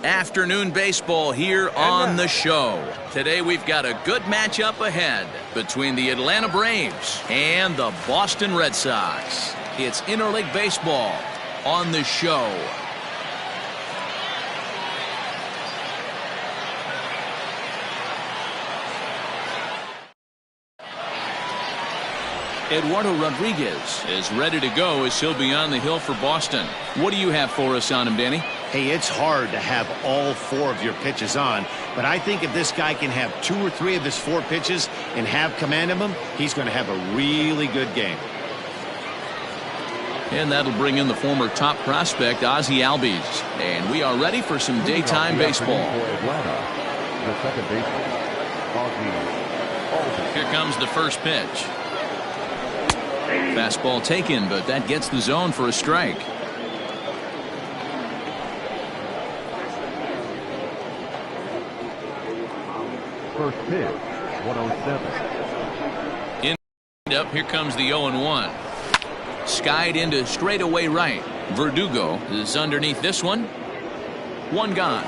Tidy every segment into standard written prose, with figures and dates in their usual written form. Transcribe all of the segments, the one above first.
Afternoon baseball here on the show. Today we've got a good matchup ahead between the Atlanta Braves and the Boston Red Sox. It's interleague baseball on the show. Eduardo Rodriguez is ready to go as he'll be on the hill for Boston. What do you have for us on him, Danny? Hey, it's hard to have all 4 of your pitches on, but I think if this guy can have 2 or 3 of his 4 pitches and have command of them, he's going to have a really good game. And that'll bring in the former top prospect, Ozzie Albies. And we are ready for some daytime baseball. The second baseman, Ozzie. Here comes the first pitch. Fastball taken, but that gets the zone for a strike. First pitch, 107. Up, here comes the 0-1. Skied into straightaway right. Verdugo is underneath this one. 1 gone.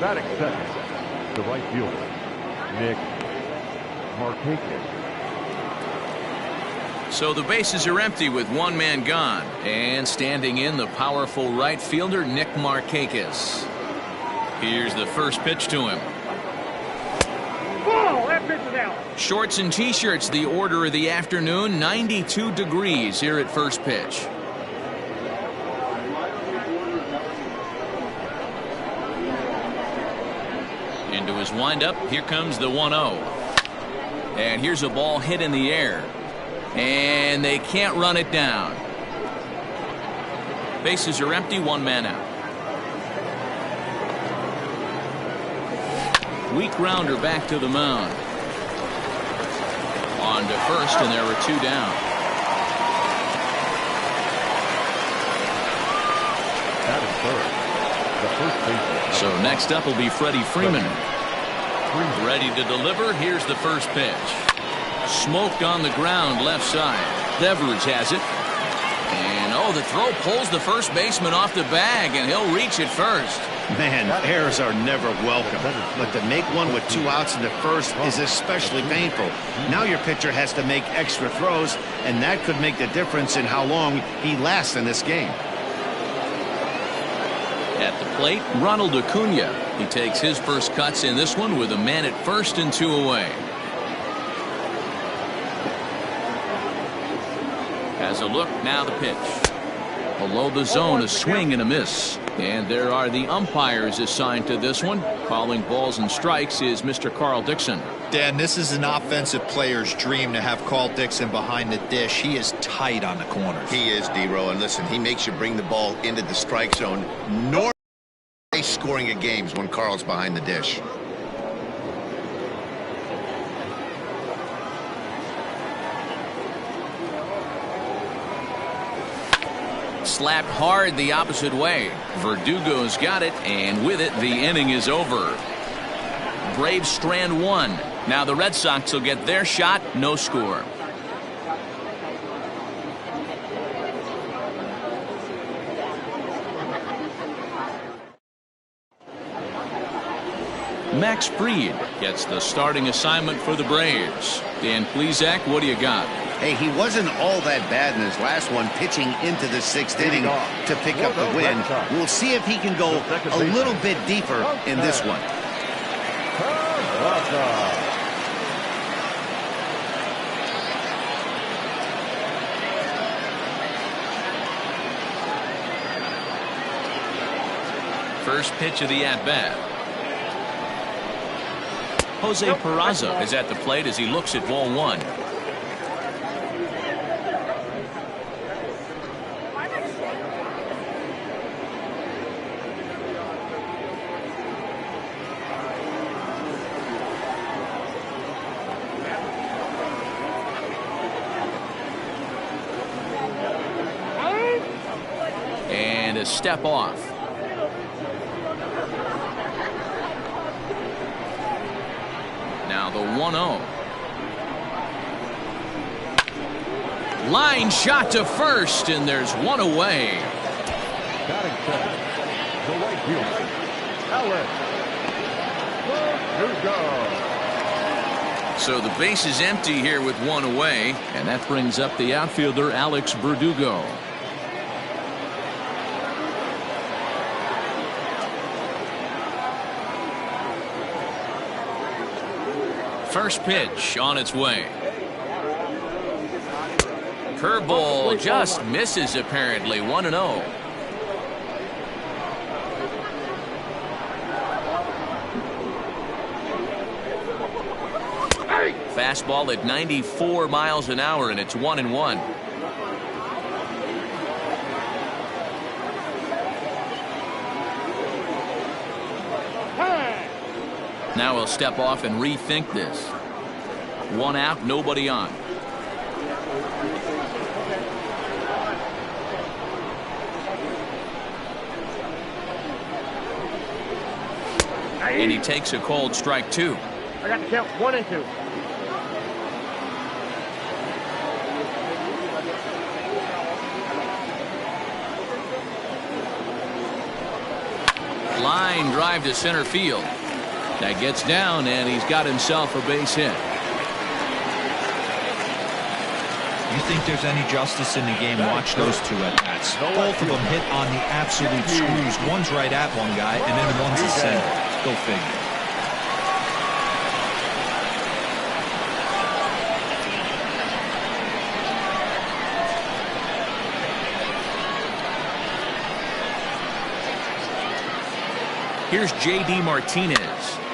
Batting second, the right fielder, Nick Markakis. So the bases are empty with 1 man gone. And standing in, the powerful right fielder, Nick Markakis. Here's the first pitch to him. Ball, that pitch is out. Shorts and T-shirts, the order of the afternoon. 92 degrees here at first pitch. Into his windup, here comes the 1-0. And here's a ball hit in the air. And they can't run it down. Bases are empty, 1 man out. Weak rounder back to the mound. On to first, and there are 2 down. That is third. The first baseman. So next up will be Freddie Freeman. Ready to deliver. Here's the first pitch. Smoked on the ground left side. Devers has it. And the throw pulls the first baseman off the bag, and he'll reach it first. Man, errors are never welcome, but to make one with 2 outs in the first is especially painful. Now your pitcher has to make extra throws, and that could make the difference in how long he lasts in this game. At the plate, Ronald Acuna. He takes his first cuts in this one with a man at first and 2 away. Has a look, now the pitch. Below the zone, a swing and a miss. And there are the umpires assigned to this one. Calling balls and strikes is Mr. Carl Dixon. Dan, this is an offensive player's dream to have Carl Dixon behind the dish. He is tight on the corners. He is, D-Row, and listen, he makes you bring the ball into the strike zone. Nor scoring at games when Carl's behind the dish. Slapped hard the opposite way. Verdugo's got it, and with it, the inning is over. Braves strand 1. Now the Red Sox will get their shot, no score. Max Fried gets the starting assignment for the Braves. Dan Plesac, what do you got? Hey, he wasn't all that bad in his last one, pitching into the 6th inning to pick up the win. We'll see if he can go a little bit deeper in this one. First pitch of the at-bat. Jose Peraza is at the plate as he looks at ball 1. And a step off. Now the 1-0. Line shot to first, and there's one away. Batting second, the right fielder, Alex Verdugo. So the base is empty here with one away, and that brings up the outfielder Alex Verdugo. First pitch on its way. Curveball just misses apparently. 1-0. Fastball at 94 miles an hour, and it's 1-1. Now he'll step off and rethink this. One out, nobody on. And he takes a called strike 2. I got to count 1 and 2. Line drive to center field. That gets down, and he's got himself a base hit. You think there's any justice in the game? Watch those two at-bats. Both of them hit on the absolute screws. One's right at one guy, and then one's a single. Go figure. Here's J.D. Martinez.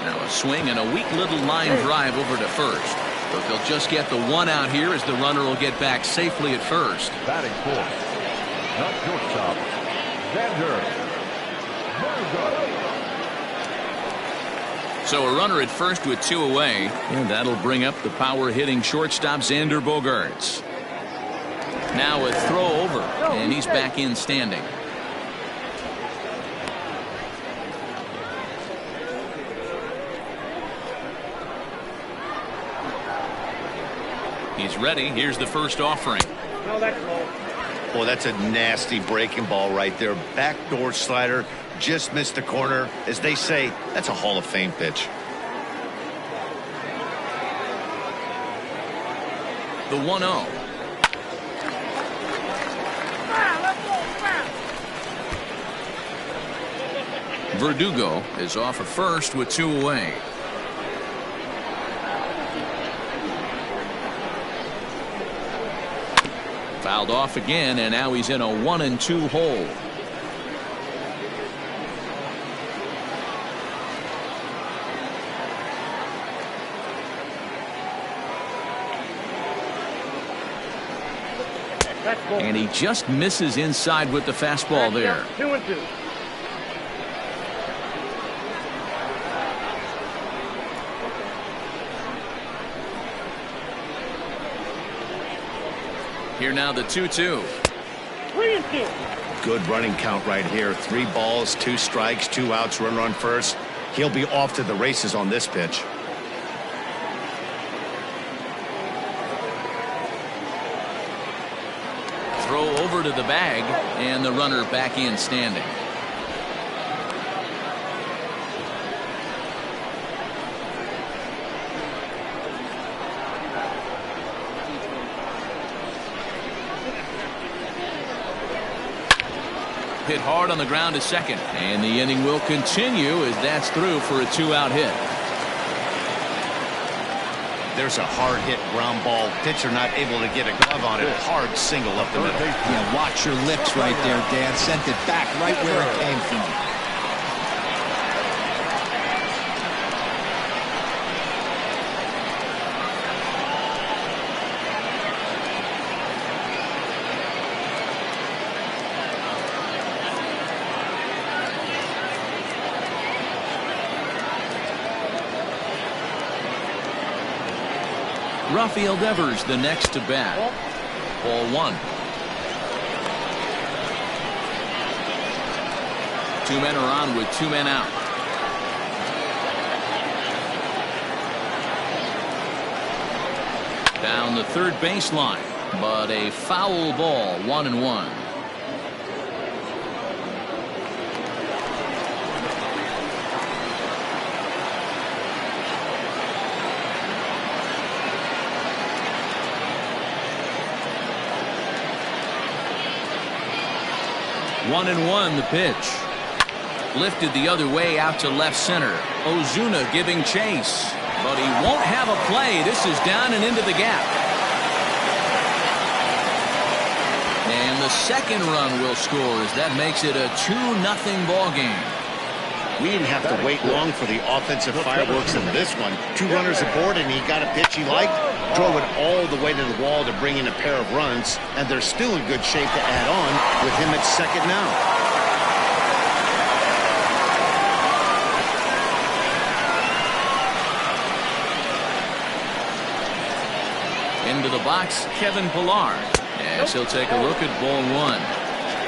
Now a swing and a weak little line drive over to first. But they'll just get the one out here as the runner will get back safely at first. Batting fourth, not shortstop, Xander Bogaerts. So a runner at first with 2 away, and that'll bring up the power-hitting shortstop Xander Bogaerts. Now a throw over, and he's back in standing. He's ready. Here's the first offering. No, that's low. Well, that's a nasty breaking ball right there. Backdoor slider. Just missed the corner. As they say, that's a Hall of Fame pitch. The 1-0. Verdugo is off at first with 2 away. Fouled off again, and now he's in a 1-2 hole. And he just misses inside with the fastball there. 2 and 2. Here now the 2-2. 3 and 2. Good running count right here. 3 balls, 2 strikes, 2 outs, runner on first. He'll be off to the races on this pitch. Throw over to the bag, and the runner back in standing. Hit hard on the ground to second, and the inning will continue as that's through for a 2-out hit. There's a hard hit ground ball. Pitcher not able to get a glove on it. Hard single up the middle. Yeah, watch your lips right there, Dan. Sent it back right where it came from. Rafael Devers the next to bat. Ball 1. 2 men are on with 2 men out. Down the third baseline. but a foul ball, 1-1. One and one, the pitch. Lifted the other way out to left center. Ozuna giving chase, but he won't have a play. This is down and into the gap. And the second run will score as that makes it a 2-0 ball game. We didn't have to wait long for the offensive fireworks in this one. 2 runners aboard, and he got a pitch he liked, drove it all the way to the wall to bring in a pair of runs, and they're still in good shape to add on with him at second now. Into the box, Kevin Pillar. As he'll take a look at ball 1.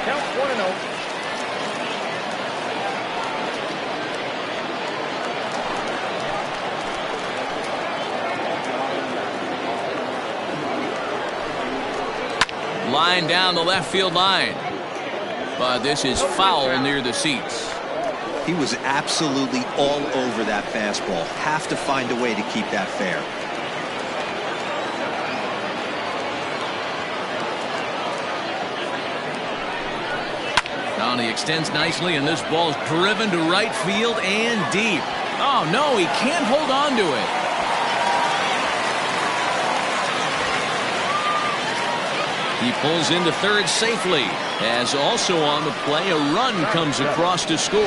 Count 1-0. Line down the left field line. But this is foul near the seats. He was absolutely all over that fastball. Have to find a way to keep that fair. Now he extends nicely, and this ball is driven to right field and deep. Oh, no, he can't hold on to it. He pulls into third safely, as also on the play, a run comes across to score.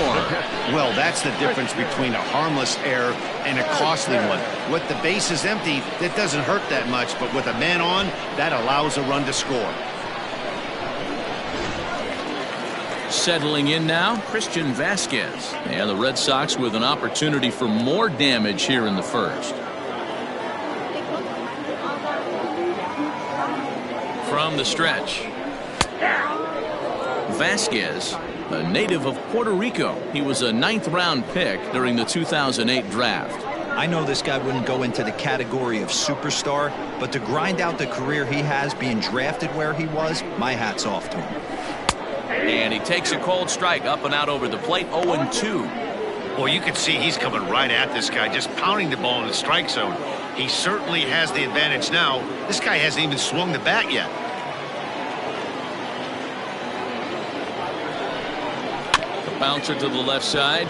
Well, that's the difference between a harmless error and a costly one. With the bases empty, that doesn't hurt that much, but with a man on, that allows a run to score. Settling in now, Christian Vasquez. And the Red Sox with an opportunity for more damage here in the first. From the stretch, Vasquez, a native of Puerto Rico. He was a 9th-round pick during the 2008 draft. I know this guy wouldn't go into the category of superstar, but to grind out the career he has being drafted where he was, my hat's off to him. And he takes a cold strike up and out over the plate, 0-2. Well, you can see he's coming right at this guy, just pounding the ball in the strike zone. He certainly has the advantage now. This guy hasn't even swung the bat yet. The bouncer to the left side.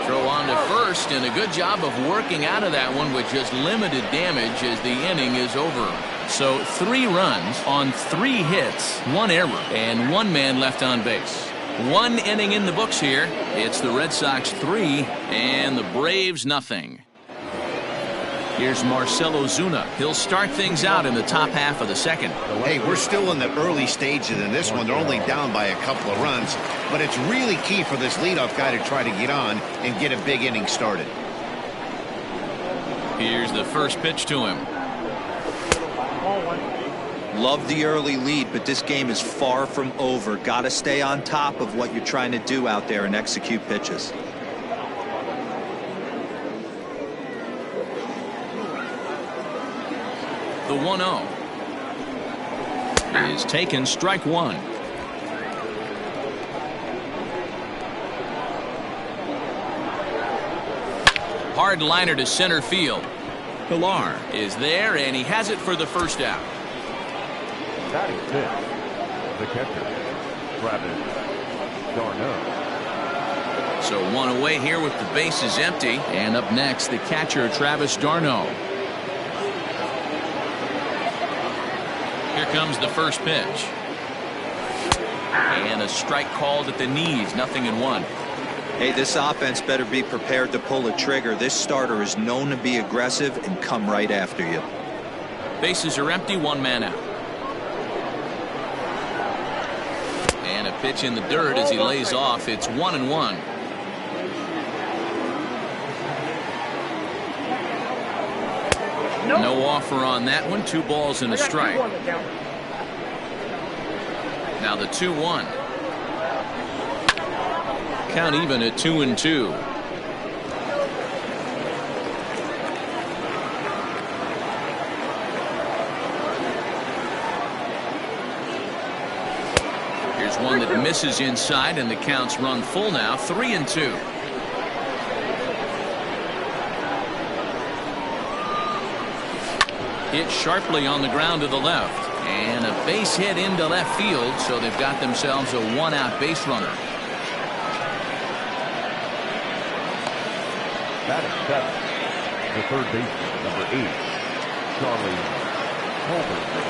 Throw on to first, and a good job of working out of that one with just limited damage as the inning is over. So 3 runs on 3 hits, 1 error, and 1 man left on base. 1 inning in the books here. It's the Red Sox 3 and the Braves nothing. Here's Marcell Ozuna. He'll start things out in the top half of the second. Hey, we're still in the early stages in this one. They're only down by a couple of runs, but it's really key for this leadoff guy to try to get on and get a big inning started. Here's the first pitch to him. Love the early lead, but this game is far from over. Got to stay on top of what you're trying to do out there and execute pitches. The 1-0 is taken, strike 1. Hard liner to center field. Pillar is there, and he has it for the first out. Batting 5th, the catcher, Travis d'Arnaud. So 1 away here with the bases empty. And up next, the catcher, Travis d'Arnaud. Here comes the first pitch. And a strike called at the knees, 0-1. Hey, this offense better be prepared to pull a trigger. This starter is known to be aggressive and come right after you. Bases are empty, 1 man out. And a pitch in the dirt as he lays off. It's 1-1. No offer on that one. 2 balls and a strike. Now the 2-1. Count even at 2-2. one that misses inside, and the count's run full now, 3-2. Hit sharply on the ground to the left. And a base hit into left field, so they've got themselves a one-out base runner. Batting seventh, the third baseman, number 8, Charlie Culberson.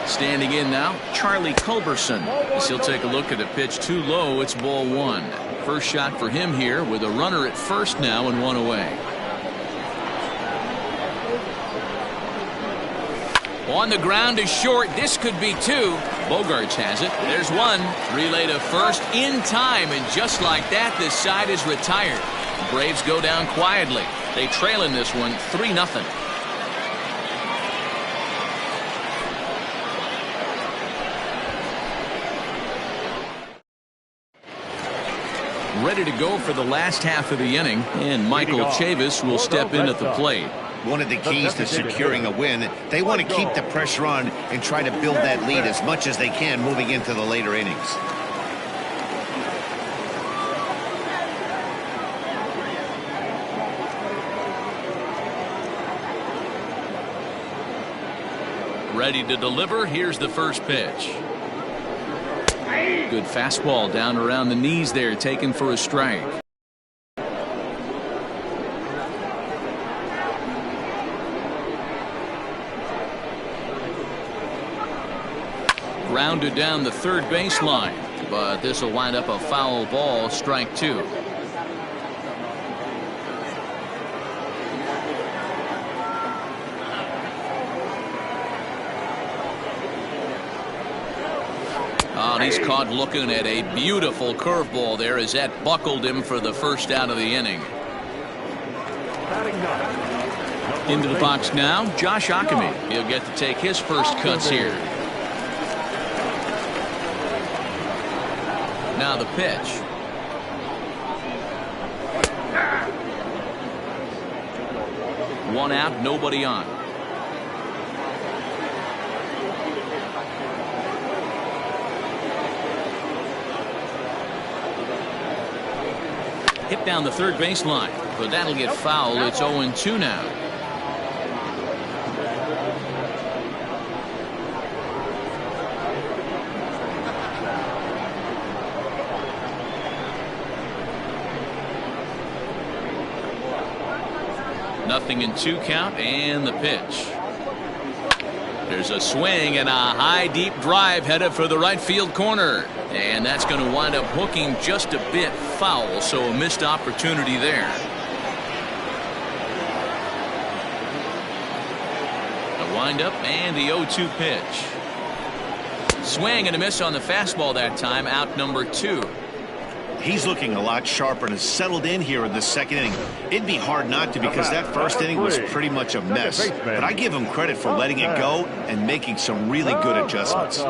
Standing in now, Charlie Culberson. As he'll take a look at a pitch too low, it's ball one. First shot for him here with a runner at first now and one away. On the ground is short. This could be two. Bogarts has it. There's one. Relay to first in time, and just like that, this side is retired. Braves go down quietly. They trail in this one 3-0. Ready to go for the last half of the inning, and Michael Chavis will step in at the plate. One of the keys to securing a win, they want to keep the pressure on and try to build that lead as much as they can moving into the later innings. Ready to deliver. Here's the first pitch. Good fastball down around the knees there, taken for a strike. Grounded down the third baseline, but this will wind up a foul ball, strike two. Oh, and he's caught looking at a beautiful curveball there as that buckled him for the first out of the inning. Into the box now, Josh Ockamy. He'll get to take his first cuts here. Now the pitch. One out, nobody on. Hit down the third baseline, but that'll get fouled. It's 0-2 now. Nothing in 2 count, and the pitch. There's a swing and a high deep drive headed for the right field corner, and that's going to wind up hooking just a bit foul, so a missed opportunity there. The windup and the 0-2 pitch. Swing and a miss on the fastball that time, out number 2. He's looking a lot sharper and has settled in here in the second inning. It'd be hard not to, because that first inning was pretty much a mess. But I give him credit for letting it go and making some really good adjustments.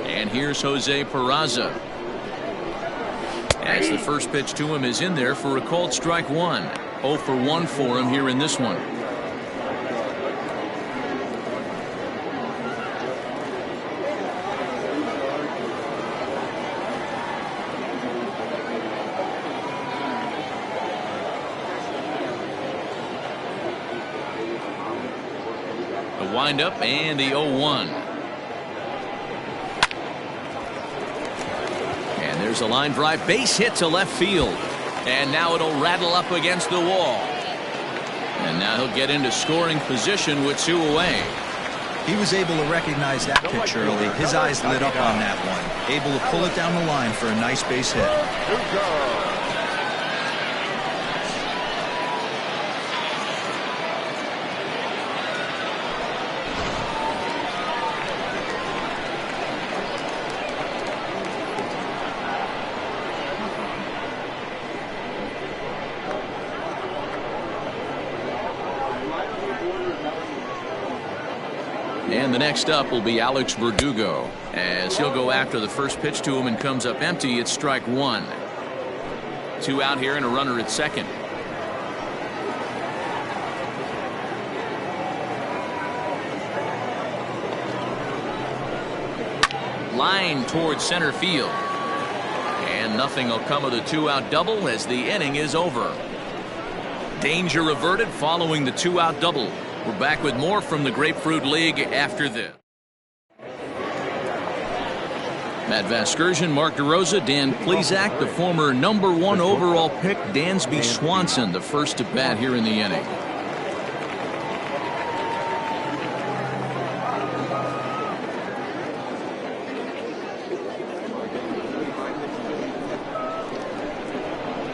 And here's Jose Peraza. As the first pitch to him is in there for a called strike one. 0 for 1 for him here in this one. The windup and the 0-1. There's a line drive, base hit to left field, and now it'll rattle up against the wall, and now he'll get into scoring position with 2 away. He was able to recognize that pitch early. His eyes lit up on that one, able to pull it down the line for a nice base hit. And the next up will be Alex Verdugo. As he'll go after the first pitch to him and comes up empty, it's strike one. 2 out here and a runner at second. Line towards center field. And nothing will come of the 2-out double as the inning is over. Danger averted following the 2-out double. We're back with more from the Grapefruit League after this. Matt Vasgersian, Mark DeRosa, Dan Plesac, the former #1 overall pick, Dansby Swanson, the first to bat here in the inning.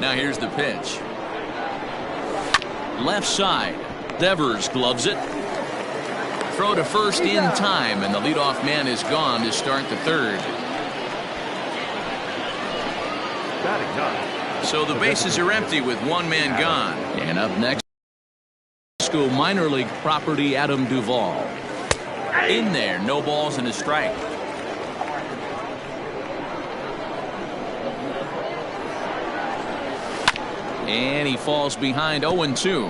Now here's the pitch. Left side. Devers gloves it. Throw to first in time, and the leadoff man is gone to start the third. So the bases are empty with one man gone. And up next, school minor league property Adam Duvall. In there, no balls and a strike. And he falls behind 0-2.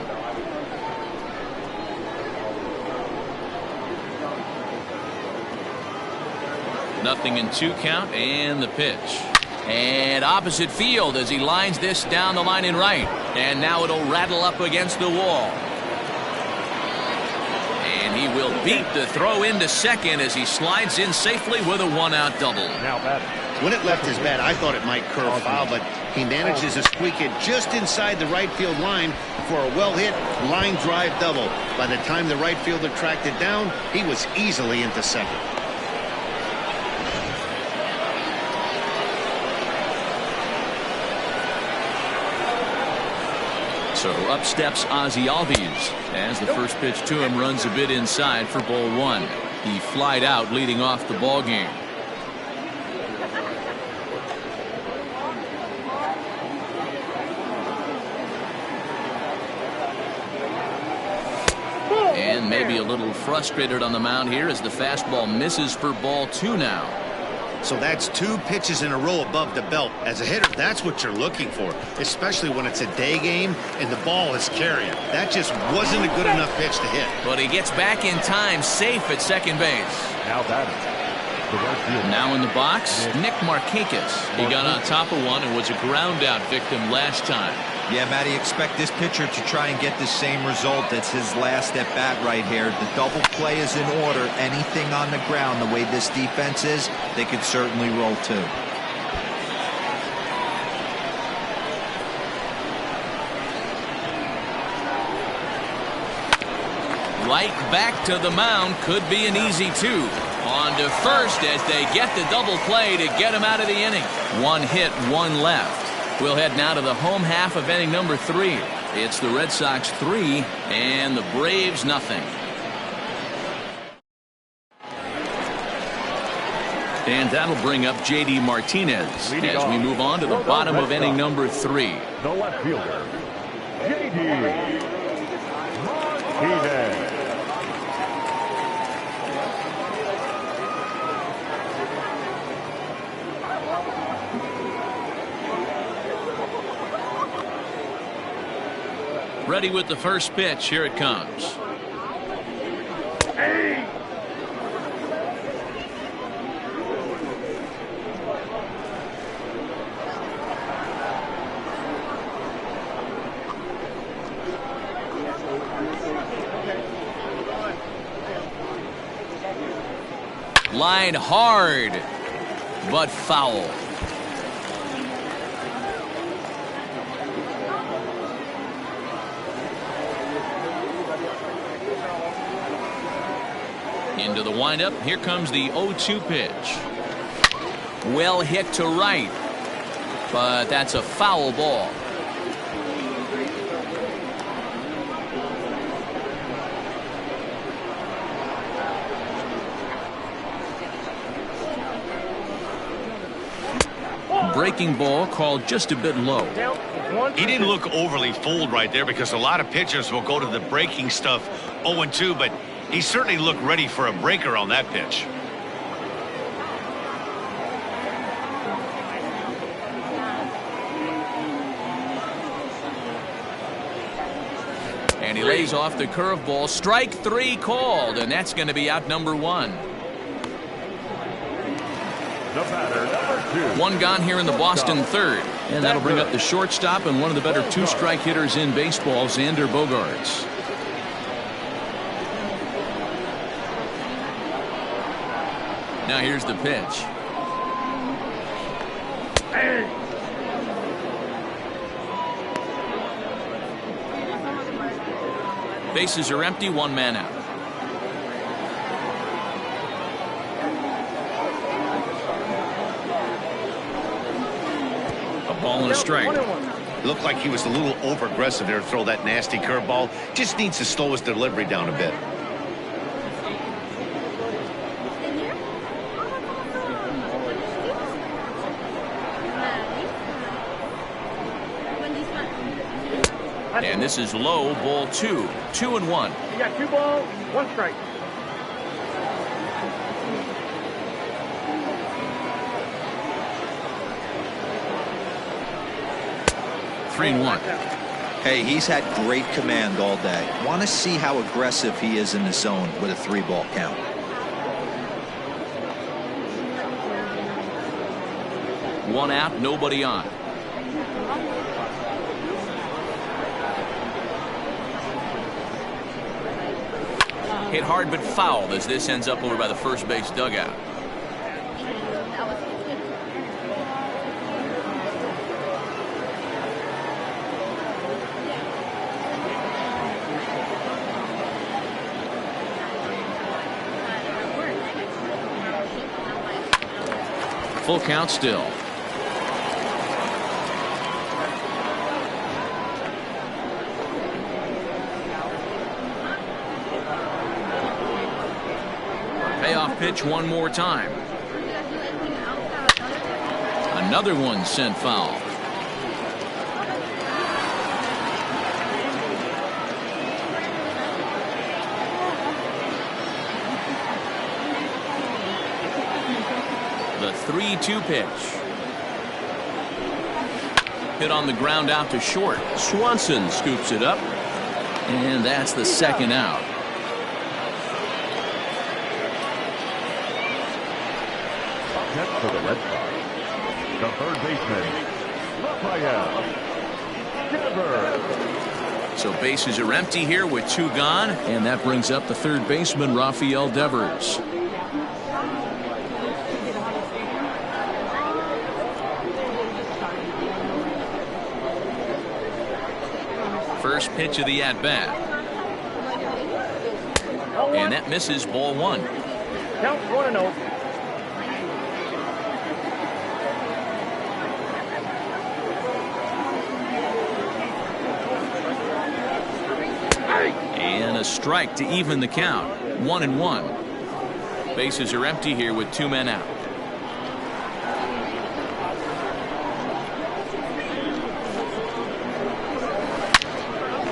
Nothing in 2 count, and the pitch. And opposite field as he lines this down the line in right. And now it'll rattle up against the wall. And he will beat the throw into second as he slides in safely with a 1-out double. Now batting. When it left his bat, I thought it might curve foul, but he manages to squeak it just inside the right field line for a well-hit line drive double. By the time the right fielder tracked it down, he was easily into second. So up steps Ozzie Albies as the first pitch to him runs a bit inside for ball 1. He flied out leading off the ball game. And maybe a little frustrated on the mound here as the fastball misses for ball 2 now. So that's 2 pitches in a row above the belt. As a hitter, that's what you're looking for, especially when it's a day game and the ball is carrying. That just wasn't a good enough pitch to hit. But he gets back in time, safe at second base. Now batting. Now in the box, Nick Markakis. He got on top of one and was a ground out victim last time. Yeah, Matty, expect this pitcher to try and get the same result. That's his last at bat right here. The double play is in order. Anything on the ground, the way this defense is, they could certainly roll too. Right back to the mound could be an easy 2. On to first as they get the double play to get him out of the inning. 1 hit, 1 left. We'll head now to the home half of inning number 3. It's the Red Sox 3 and the Braves nothing. And that'll bring up J.D. Martinez as we move on to the bottom of inning number 3. The left fielder, J.D. Martinez. Ready with the first pitch. Here it comes. Line hard, but foul. Into the windup. Here comes the 0-2 pitch. Well hit to right, but that's a foul ball. Breaking ball called just a bit low. He didn't look overly fooled right there because a lot of pitchers will go to the breaking stuff 0-2, but he certainly looked ready for a breaker on that pitch. And he lays off the curveball. Strike 3 called, and that's going to be out number 1. The batter, number 2. 1 gone here in the Boston third. And that'll bring up the shortstop and one of the better 2-strike hitters in baseball, Xander Bogaerts. Now here's the pitch. Bases are empty, 1 man out. A ball and a strike. Looked like he was a little over-aggressive there to throw that nasty curveball. Just needs to slow his delivery down a bit. And this is low, ball 2. 2-1. You got 2 balls, 1 strike. Three and 1. Hey, he's had great command all day. Want to see how aggressive he is in the zone with a 3-ball count. One out, nobody on. Hit hard but fouled as this ends up over by the first base dugout. Full count still. Payoff pitch one more time. Another one sent foul. The 3-2 pitch. Hit on the ground out to short. Swanson scoops it up. And that's the second out. Up for the Red Sox, the third baseman, Rafael Devers. So bases are empty here with 2 gone. And that brings up the third baseman, Rafael Devers. First pitch of the at-bat. And that misses, ball 1. Count 1-0. And a strike to even the count. 1-1. Bases are empty here with 2 men out.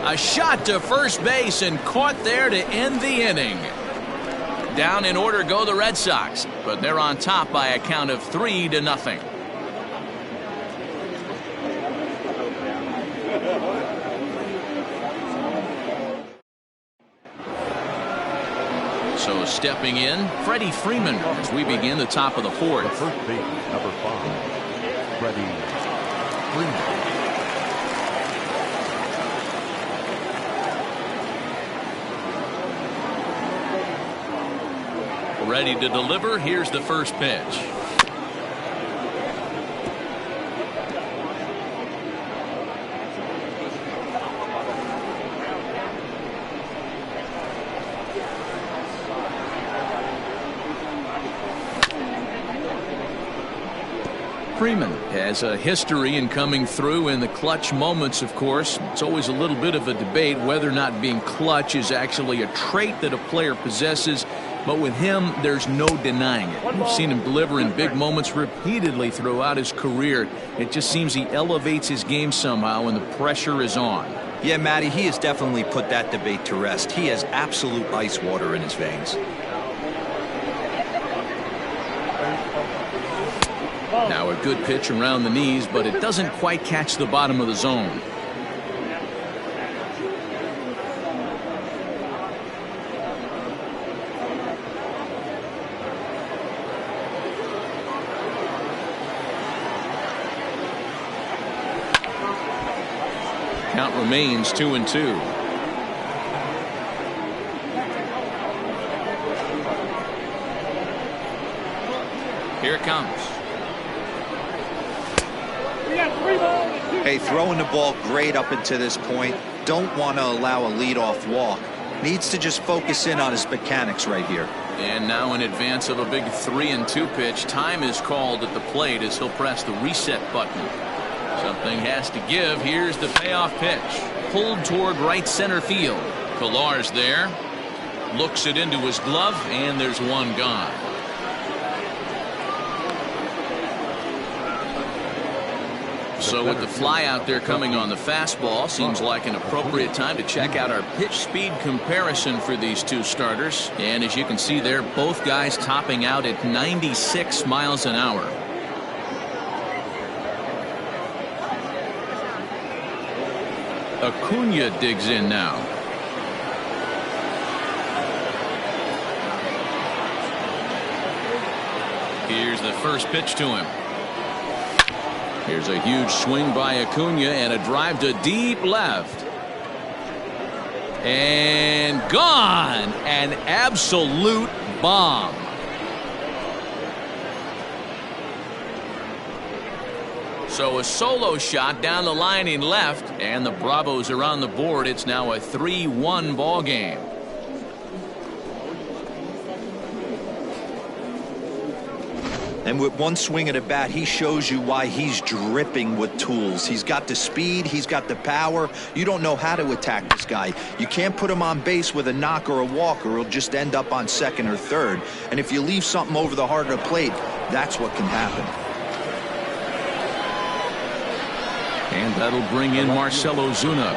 A shot to first base and caught there to end the inning. Down in order go the Red Sox, but they're on top by a count of 3-0. So stepping in, Freddie Freeman as we begin the top of the 4th. The first baseman, number 5, Freddie Freeman. Ready to deliver. Here's the first pitch. Freeman has a history in coming through in the clutch moments, of course. It's always a little bit of a debate whether or not being clutch is actually a trait that a player possesses. But with him, there's no denying it. We've seen him deliver in big moments repeatedly throughout his career. It just seems he elevates his game somehow when the pressure is on. Yeah, Matty, he has definitely put that debate to rest. He has absolute ice water in his veins. Now a good pitch around the knees, but it doesn't quite catch the bottom of the zone. Count remains 2-2. Here it comes. Hey, throwing the ball great up until this point. Don't want to allow a leadoff walk. Needs to just focus in on his mechanics right here. And now in advance of a big 3-2 pitch, time is called at the plate as he'll press the reset button. Something has to give. Here's the payoff pitch. Pulled toward right center field. Pillar's there. Looks it into his glove, and there's one gone. So with the fly out there coming on the fastball, seems like an appropriate time to check out our pitch speed comparison for these two starters. And as you can see there, both guys topping out at 96 miles an hour. Acuna digs in now. Here's the first pitch to him. Here's a huge swing by Acuna and a drive to deep left. And gone. An absolute bomb. So a solo shot down the line in left, and the Bravos are on the board. It's now a 3-1 ball game. And with one swing at a bat, he shows you why he's dripping with tools. He's got the speed, he's got the power. You don't know how to attack this guy. You can't put him on base with a knock or a walk, or he'll just end up on second or third. And if you leave something over the heart of the plate, that's what can happen. And that'll bring in Marcell Ozuna.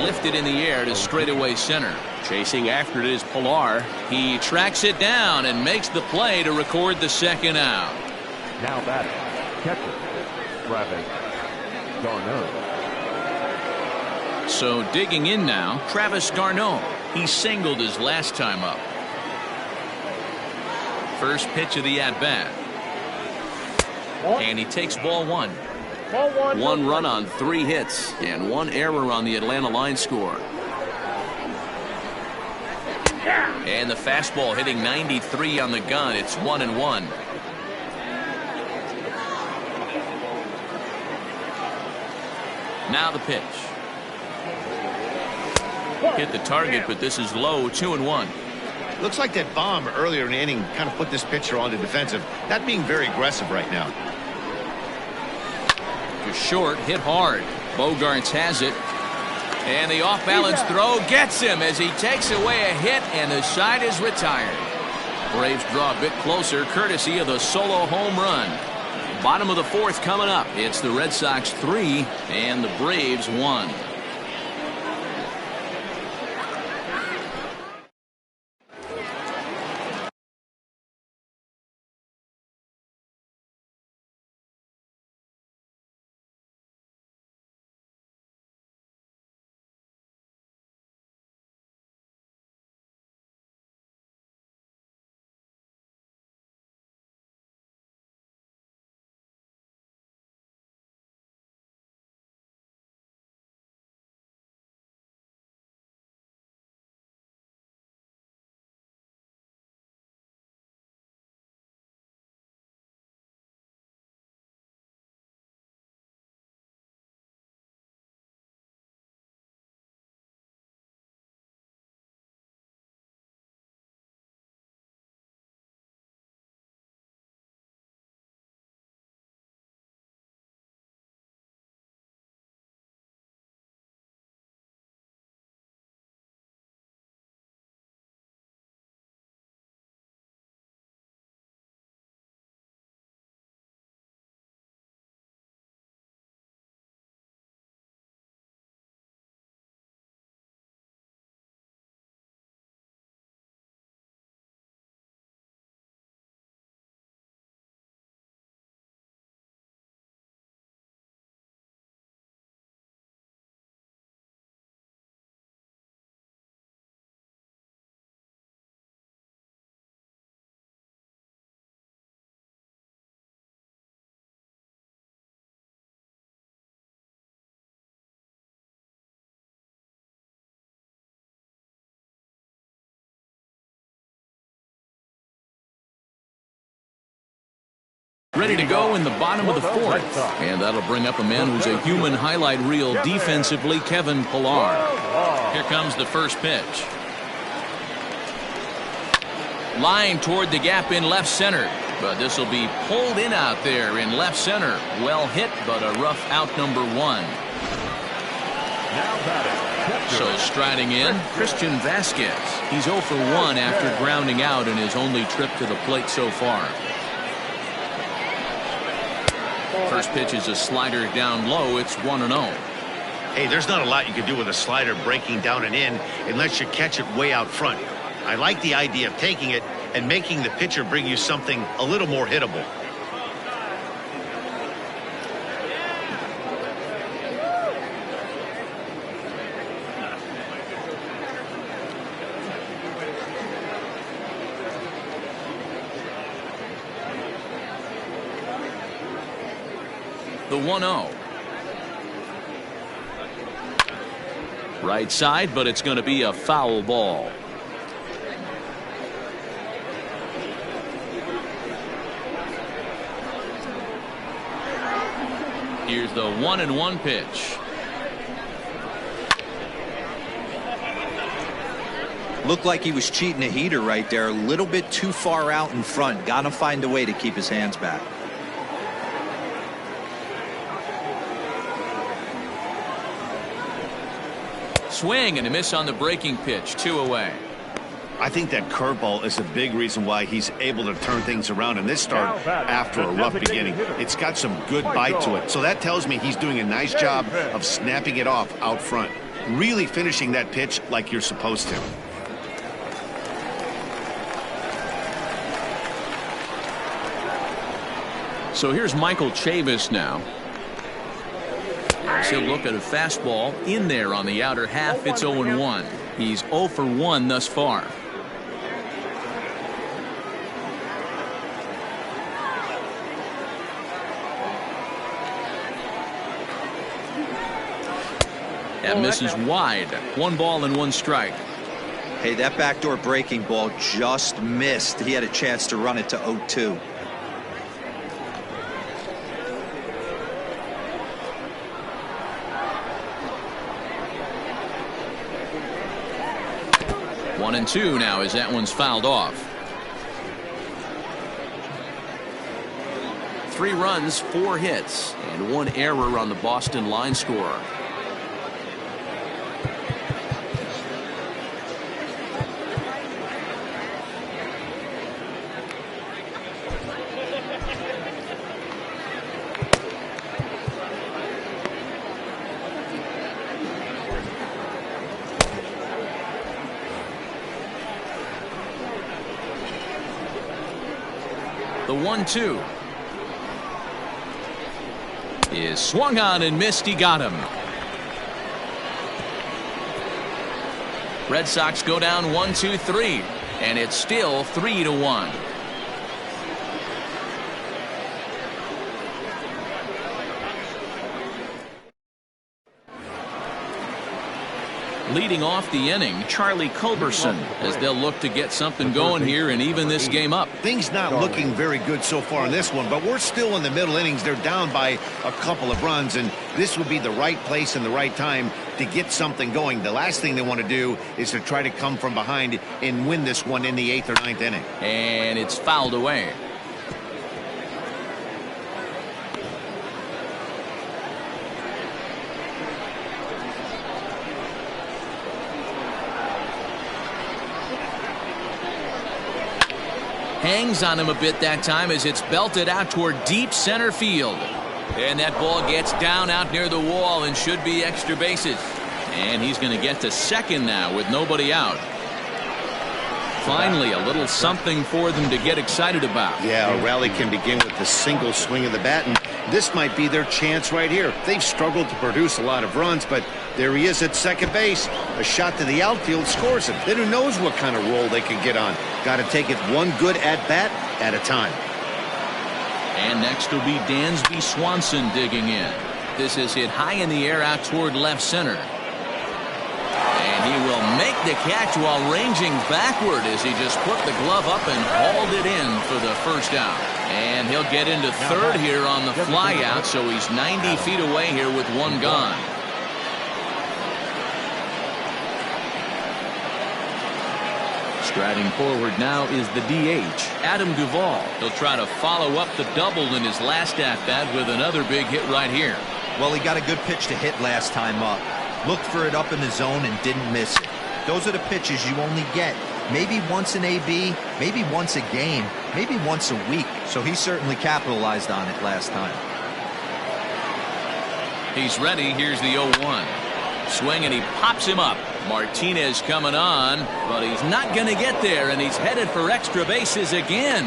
Lifted in the air to straightaway center. Chasing after it is Pilar. He tracks it down and makes the play to record the second out. Now batting, catcher, Travis Garneau. So digging in now, Travis Garneau. He singled his last time up. First pitch of the at-bat. And he takes ball one. One run on 3 hits and 1 error on the Atlanta line score. And the fastball hitting 93 on the gun. It's 1-1. Now the pitch. Hit the target, but this is low. 2-1. Looks like that bomb earlier in the inning kind of put this pitcher on the defensive. Not being very aggressive right now. Short, hit hard. Bogarts has it. And the off-balance throw gets him as he takes away a hit, and the side is retired. Braves draw a bit closer, courtesy of the solo home run. Bottom of the 4th coming up. It's the Red Sox 3 and the Braves 1. Ready to go in the bottom of the fourth. And that'll bring up a man who's a human highlight reel defensively, Kevin Pillar. Here comes the first pitch. Line toward the gap in left center. But this will be pulled in out there in left center. Well hit, but a rough out number one. So striding in, Christian Vasquez. He's 0 for 1 after grounding out in his only trip to the plate so far. First pitch is a slider down low. It's 1-0. Hey, there's not a lot you can do with a slider breaking down and in unless you catch it way out front. I like the idea of taking it and making the pitcher bring you something a little more hittable. The 1-0. Right side, but it's going to be a foul ball. Here's the 1-1 pitch. Looked like he was cheating a heater right there. A little bit too far out in front. Got to find a way to keep his hands back. Swing and a miss on the breaking pitch. 2 away. I think that curveball is a big reason why he's able to turn things around in this start after a rough beginning. It's got some good bite to it. So that tells me he's doing a nice job of snapping it off out front. Really finishing that pitch like you're supposed to. So here's Michael Chavis now. He'll look at a fastball in there on the outer half. It's 0-1. He's 0 for 1 thus far. That misses wide. 1 ball and 1 strike. Hey, that backdoor breaking ball just missed. He had a chance to run it to 0-2. One and 2 now as that one's fouled off. 3 runs, 4 hits, and 1 error on the Boston line scorer. The 1-2 is swung on and missed. He got him. Red Sox go down 1-2-3, and it's still 3-1. Leading off the inning, Charlie Culberson, as they'll look to get something going here and even this game up. Things not looking very good so far in this one, but we're still in the middle innings. They're down by a couple of runs, and this would be the right place and the right time to get something going. The last thing they want to do is to try to come from behind and win this one in the 8th or 9th inning. And it's fouled away. Hangs on him a bit that time as it's belted out toward deep center field. And that ball gets down out near the wall and should be extra bases. And he's going to get to second now with nobody out. Finally, a little something for them to get excited about. Yeah, a rally can begin with a single swing of the bat, and this might be their chance right here. They've struggled to produce a lot of runs, but there he is at second base. A shot to the outfield scores him. Then who knows what kind of roll they can get on. Got to take it one good at-bat at a time. And next will be Dansby Swanson digging in. This is hit high in the air out toward left center. And he will make the catch while ranging backward as he just put the glove up and hauled it in for the first out. And he'll get into third here on the fly out, so he's 90 feet away here with one gone. Striding forward now is the DH, Adam Duvall. He'll try to follow up the double in his last at-bat with another big hit right here. Well, he got a good pitch to hit last time up. Looked for it up in the zone and didn't miss it. Those are the pitches you only get maybe once in AB, maybe once a game, maybe once a week. So he certainly capitalized on it last time. He's ready. Here's the 0-1. Swing, and he pops him up. Martinez coming on, but he's not going to get there, and he's headed for extra bases again.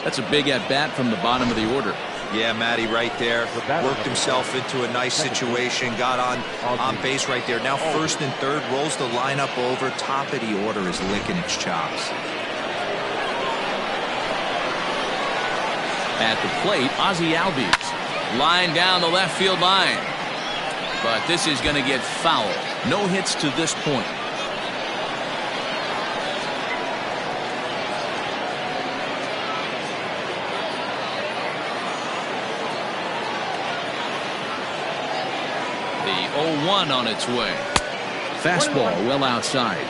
That's a big at-bat from the bottom of the order. Yeah, Matty, right there. Worked himself into a nice situation, got on base right there. Now first and third, rolls the lineup over. Top of the order is licking its chops. At the plate, Ozzie Albies. Line down the left field line. But this is going to get foul. No hits to this point. The 0-1 on its way. Fastball well outside.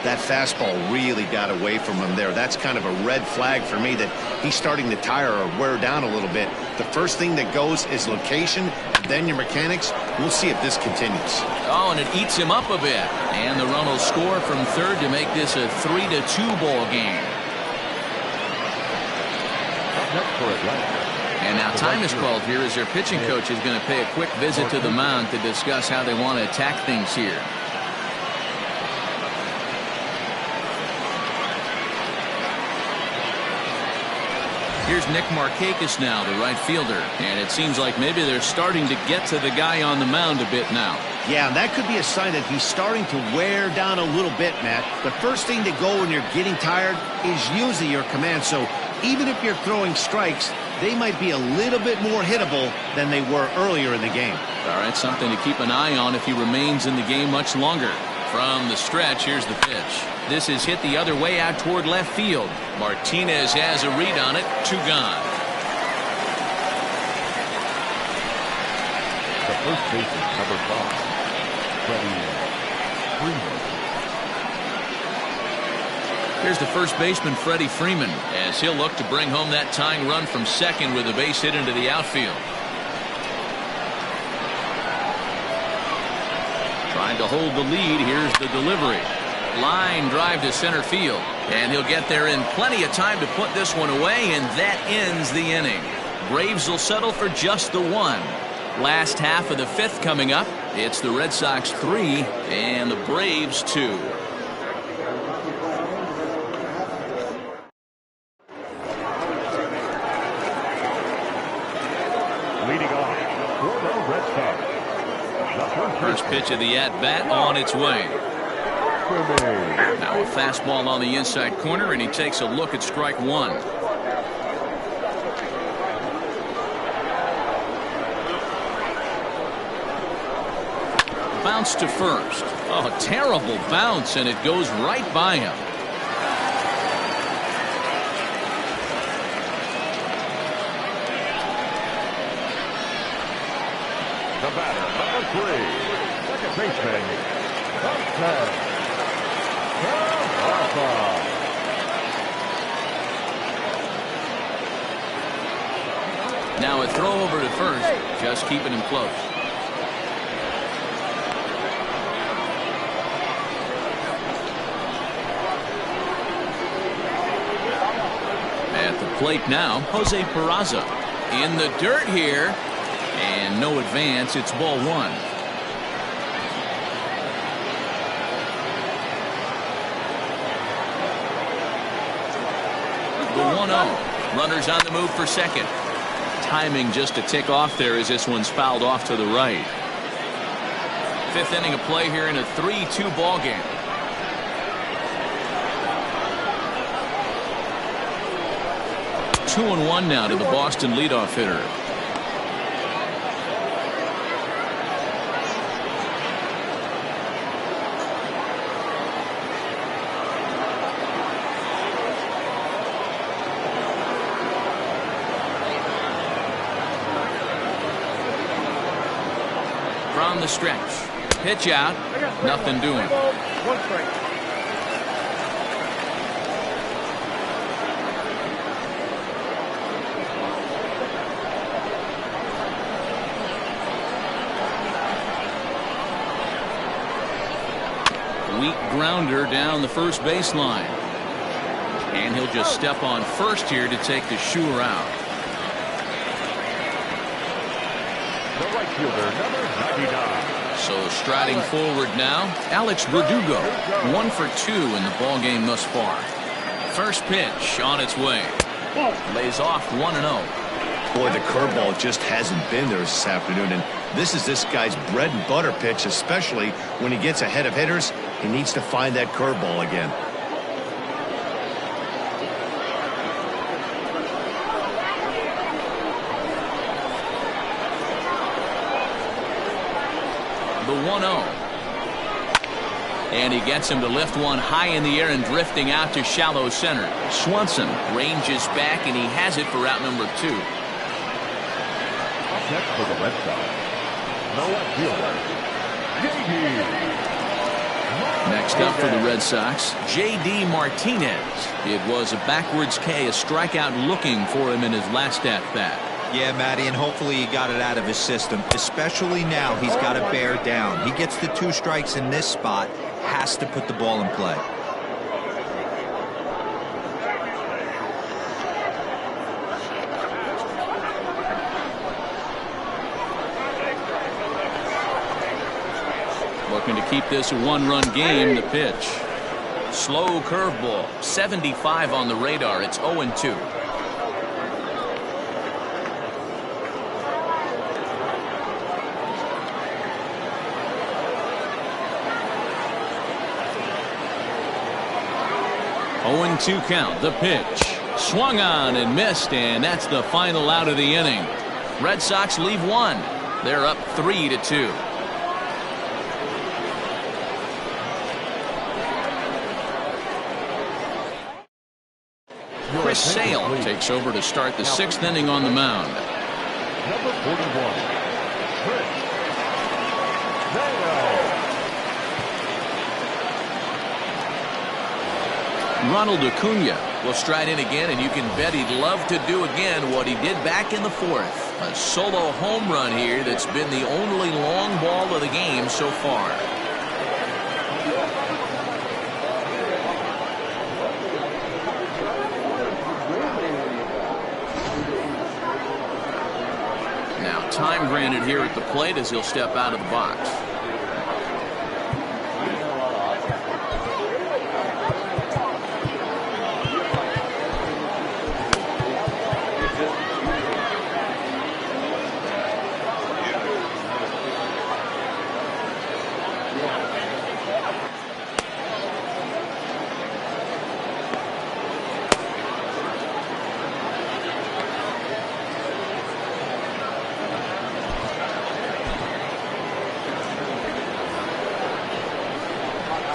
That fastball really got away from him there. That's kind of a red flag for me that he's starting to tire or wear down a little bit. The first thing that goes is location, and then your mechanics. We'll see if this continues. Oh, and it eats him up a bit. And the run will score from third to make this a 3-2 ball game. And now time is called here as their pitching coach is going to pay a quick visit to the mound to discuss how they want to attack things here. Here's Nick Markakis now, the right fielder. And it seems like maybe they're starting to get to the guy on the mound a bit now. Yeah, and that could be a sign that he's starting to wear down a little bit, Matt. The first thing to go when you're getting tired is usually your command. So even if you're throwing strikes, they might be a little bit more hittable than they were earlier in the game. All right, something to keep an eye on if he remains in the game much longer. From the stretch, here's the pitch. This is hit the other way out toward left field. Martinez has a read on it. 2 gone. The first baseman, number 5, Freddie Freeman. Here's the first baseman, Freddie Freeman, as he'll look to bring home that tying run from second with a base hit into the outfield. Trying to hold the lead. Here's the delivery. Line drive to center field. And he'll get there in plenty of time to put this one away, and that ends the inning. Braves will settle for just the 1. Last half of the 5th coming up. It's the Red Sox 3 and the Braves 2. Leading off for the Red Sox. First pitch of the at-bat on its way. Now a fastball on the inside corner, and he takes a look at strike 1. Bounce to first. Oh, terrible bounce, and it goes right by him. The batter, number 3, second baseman, Now a throw over to first, just keeping him close. At the plate now, Jose Peraza. In the dirt here, and no advance. It's ball 1. The 1-0. Runners on the move for second. Timing just a tick off there as this one's fouled off to the right. 5th inning of play here in a 3-2 ball game. Two and 1 now to the Boston leadoff hitter. down the stretch. Pitch out. Nothing doing. 3 balls, 1 strike. Weak grounder down the first baseline. And he'll just step on first here to take the Shure out. The right fielder, number 99. So striding forward now, Alex Verdugo. 1 for 2 in the ballgame thus far. First pitch on its way. Lays off 1-0. Boy, the curveball just hasn't been there this afternoon, and this is this guy's bread and butter pitch, especially when he gets ahead of hitters. He needs to find that curveball again. The 1-0. And he gets him to lift one high in the air and drifting out to shallow center. Swanson ranges back, and he has it for out number 2. Next for the Red Sox, the left fielder, J.D. Next up for the Red Sox, J.D. Martinez. It was a backwards K, a strikeout looking for him in his last at-bat. Yeah, Matty, and hopefully he got it out of his system, especially now he's got to bear down. He gets the 2 strikes in this spot, has to put the ball in play. Looking to keep this a 1-run game. The pitch. Slow curveball. 75 on the radar. It's 0-2. Two count. The pitch. Swung on and missed, and that's the final out of the inning. Red Sox leave 1. They're up 3-2. Chris Sale takes over to start the 6th inning on the mound. Number 41, Chris Sale. Ronald Acuna will stride in again, and you can bet he'd love to do again what he did back in the 4th. A solo home run here that's been the only long ball of the game so far. Now time granted here at the plate as he'll step out of the box.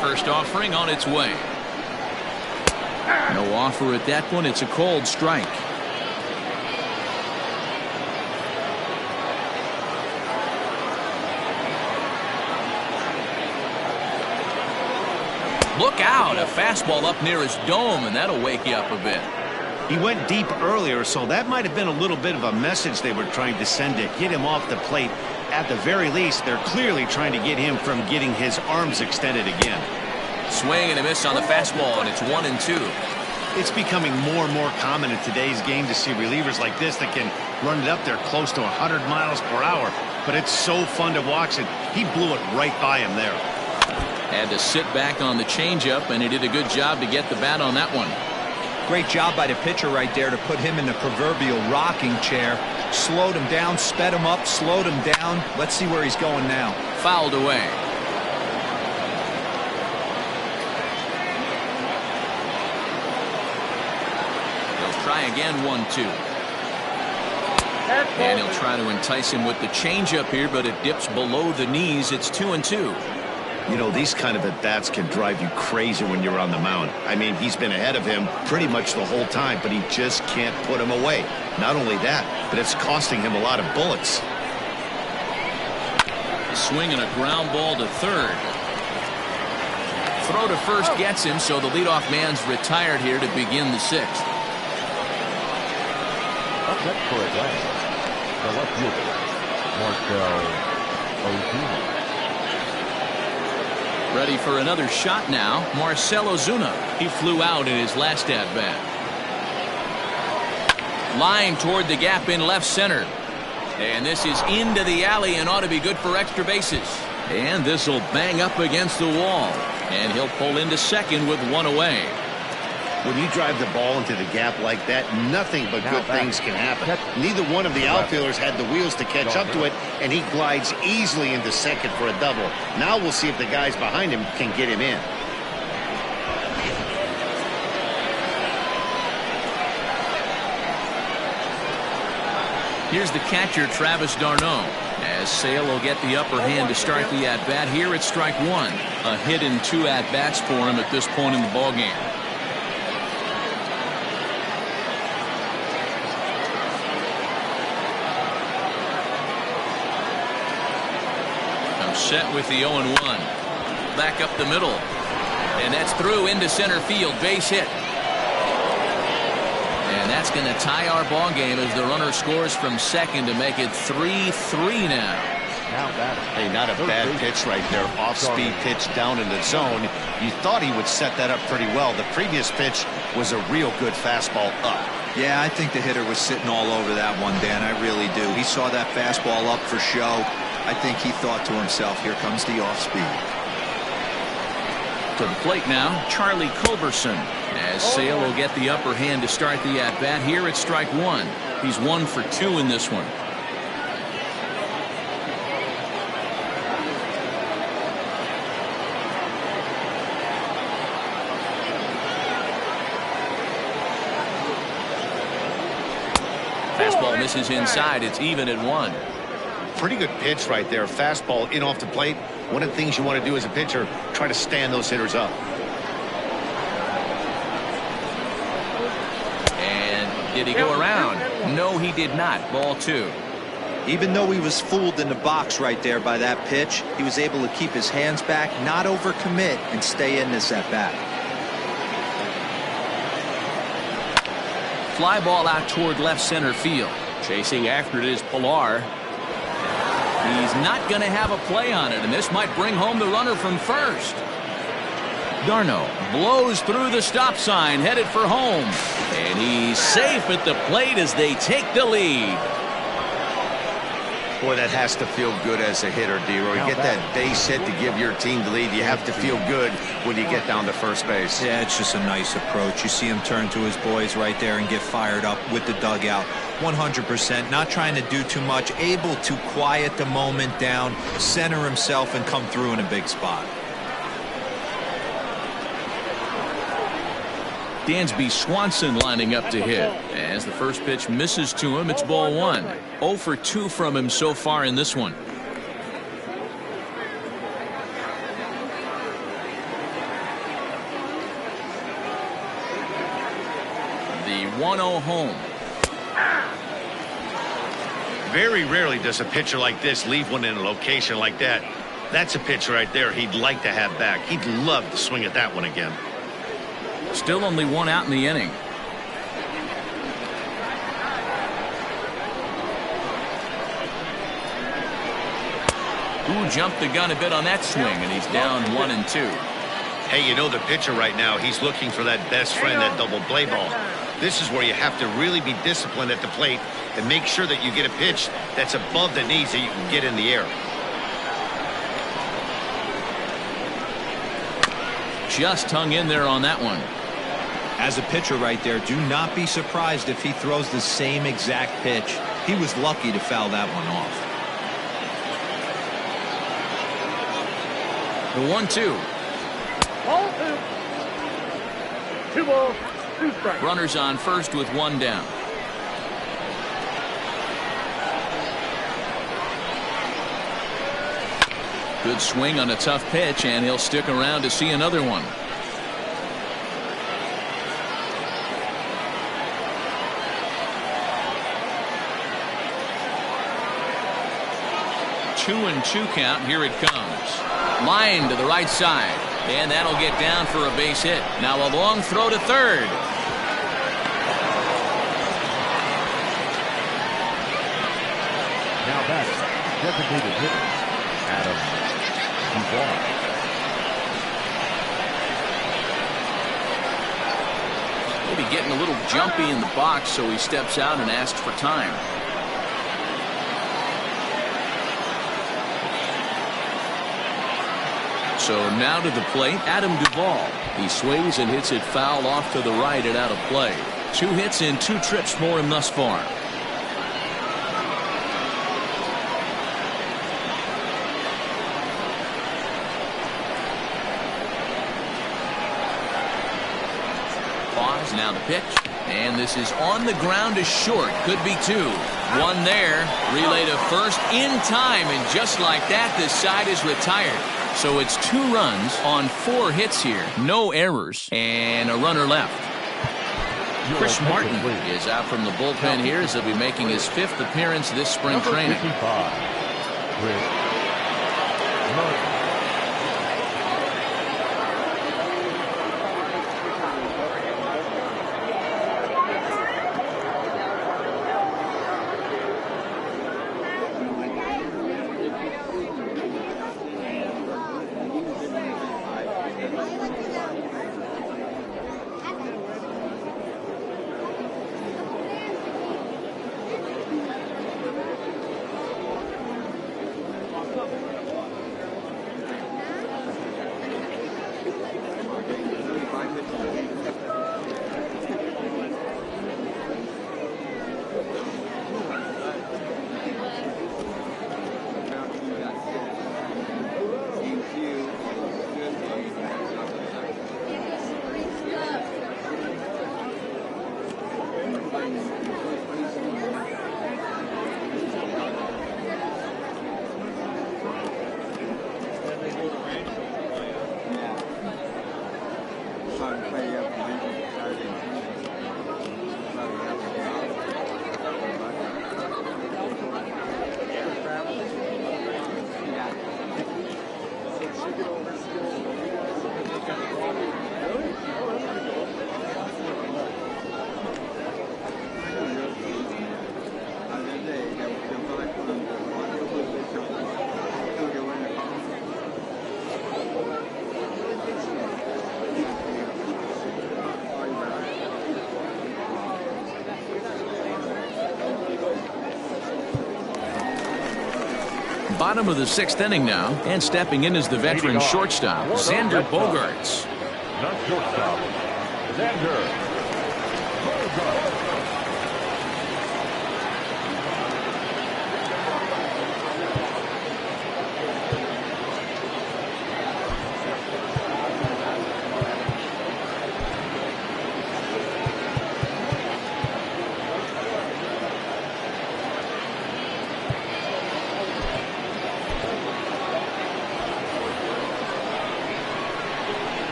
First offering on its way. No offer at that one. It's a cold strike. Look out, a fastball up near his dome, and that'll wake you up a bit. He went deep earlier, so that might have been a little bit of a message they were trying to send to get him off the plate. At the very least, they're clearly trying to get him from getting his arms extended again. Swing and a miss on the fastball, and it's 1-2. It's becoming more and more common in today's game to see relievers like this that can run it up there close to 100 miles per hour. But it's so fun to watch it. He blew it right by him there. Had to sit back on the changeup, and he did a good job to get the bat on that one. Great job by the pitcher right there to put him in the proverbial rocking chair. Slowed him down, sped him up, slowed him down. Let's see where he's going now. Fouled away. He'll try again, 1-2. And he'll try to entice him with the changeup here, but it dips below the knees. It's 2-2. You know, these kind of at-bats can drive you crazy when you're on the mound. I mean, he's been ahead of him pretty much the whole time, but he just can't put him away. Not only that, but it's costing him a lot of bullets. A swing and a ground ball to third. Throw to first gets him, so the leadoff man's retired here to begin the sixth. Up next for Atlanta, the left fielder, Marcell Ozuna. Ready for another shot now, Marcell Ozuna. He flew out in his last at-bat. Line toward the gap in left center. And this is into the alley and ought to be good for extra bases. And this will bang up against the wall. And he'll pull into second with one away. When you drive the ball into the gap like that, nothing but good things can happen. Neither one of the outfielders had the wheels to catch up to it, and he glides easily into second for a double. Now we'll see if the guys behind him can get him in. Here's the catcher, Travis d'Arnaud, as Sale will get the upper hand to start the at-bat. Here it's strike one. A hit in 2 at-bats for him at this point in the ballgame. Set with the 0-1. Back up the middle. And that's through into center field. Base hit. And that's going to tie our ball game as the runner scores from second to make it 3-3 now. Hey, not a bad pitch right there. Off-speed pitch down in the zone. You thought he would set that up pretty well. The previous pitch was a real good fastball up. Yeah, I think the hitter was sitting all over that one, Dan. I really do. He saw that fastball up for show. I think he thought to himself, here comes the off-speed. To the plate now, Charlie Culberson, as Sale will get the upper hand to start the at-bat. Here it's strike one. He's 1 for 2 in this one. Fastball misses inside. It's even at 1. Pretty good pitch right there. Fastball in off the plate. One of the things you want to do as a pitcher, try to stand those hitters up. And did he go around? No, he did not. Ball 2. Even though he was fooled in the box right there by that pitch, he was able to keep his hands back, not overcommit, and stay in this at-bat. Fly ball out toward left center field. Chasing after it is Pilar. He's not going to have a play on it, and this might bring home the runner from first. d'Arnaud blows through the stop sign, headed for home. And he's safe at the plate as they take the lead. Boy, that has to feel good as a hitter, D-Roy. You get that base hit to give your team the lead. You have to feel good when you get down to first base. Yeah, it's just a nice approach. You see him turn to his boys right there and get fired up with the dugout. 100%, not trying to do too much, able to quiet the moment down, center himself, and come through in a big spot. Dansby Swanson lining up to hit. As the first pitch misses to him, it's ball 1. 0 for 2 from him so far in this one. The 1-0 home. Very rarely does a pitcher like this leave one in a location like that. That's a pitch right there he'd like to have back. He'd love to swing at that one again. Still only 1 out in the inning. Ooh, jumped the gun a bit on that swing, and he's down 1-2. Hey, you know the pitcher right now, he's looking for that best friend, that double play ball. This is where you have to really be disciplined at the plate and make sure that you get a pitch that's above the knees that you can get in the air. Just hung in there on that one. As a pitcher right there, do not be surprised if he throws the same exact pitch. He was lucky to foul that one off. The 1-2. Ball 2. 2 balls, 2 strikes. Runners on first with 1 down. Good swing on a tough pitch, and he'll stick around to see another one. 2-2 count. Here it comes. Line to the right side. And that'll get down for a base hit. Now a long throw to third. Now back, designated hitter, AntDogg1963's. Maybe getting a little jumpy in the box, so he steps out and asks for time. So now to the plate, Adam Duvall. He swings and hits it foul off to the right and out of play. 2 hits in 2 trips for him thus far. Pause, now the pitch. And this is on the ground to short. Could be 2. 1 there. Relay to first in time. And just like that, this side is retired. So it's 2 runs on 4 hits here. No errors. And a runner left. Chris Martin is out from the bullpen here as he'll be making his 5th appearance this spring training. 55, Chris Martin. Bottom of the 6th inning now, and stepping in is the veteran shortstop, Xander Bogaerts. Not shortstop, Xander Bogaerts.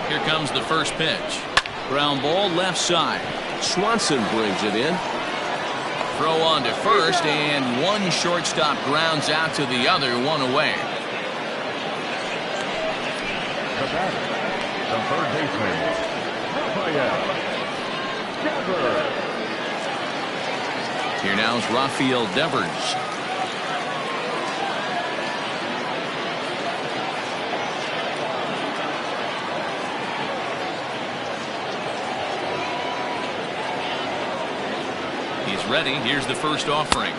Here comes the first pitch. Ground ball left side. Swanson brings it in. Throw on to first, and one shortstop grounds out to the other, 1 away. The batter, the third baseman, Rafael Devers. Here now is Rafael Devers. He's ready. Here's the first offering.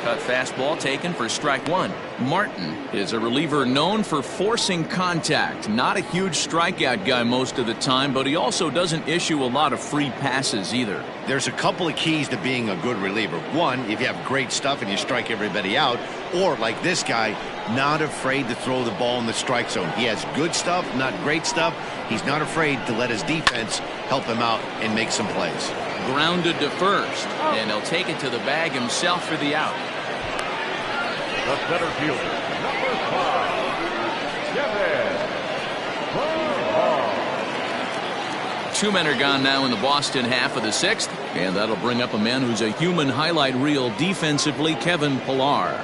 Cut fastball taken for strike 1. Martin is a reliever known for forcing contact. Not a huge strikeout guy most of the time, but he also doesn't issue a lot of free passes either. There's a couple of keys to being a good reliever. One, if you have great stuff and you strike everybody out, or like this guy, not afraid to throw the ball in the strike zone. He has good stuff, not great stuff. He's not afraid to let his defense help him out and make some plays. Grounded to first, and he'll take it to the bag himself for the out. The center fielder, number 5, Kevin. 2 men are gone now in the Boston half of the 6th, and that'll bring up a man who's a human highlight reel defensively, Kevin Pillar.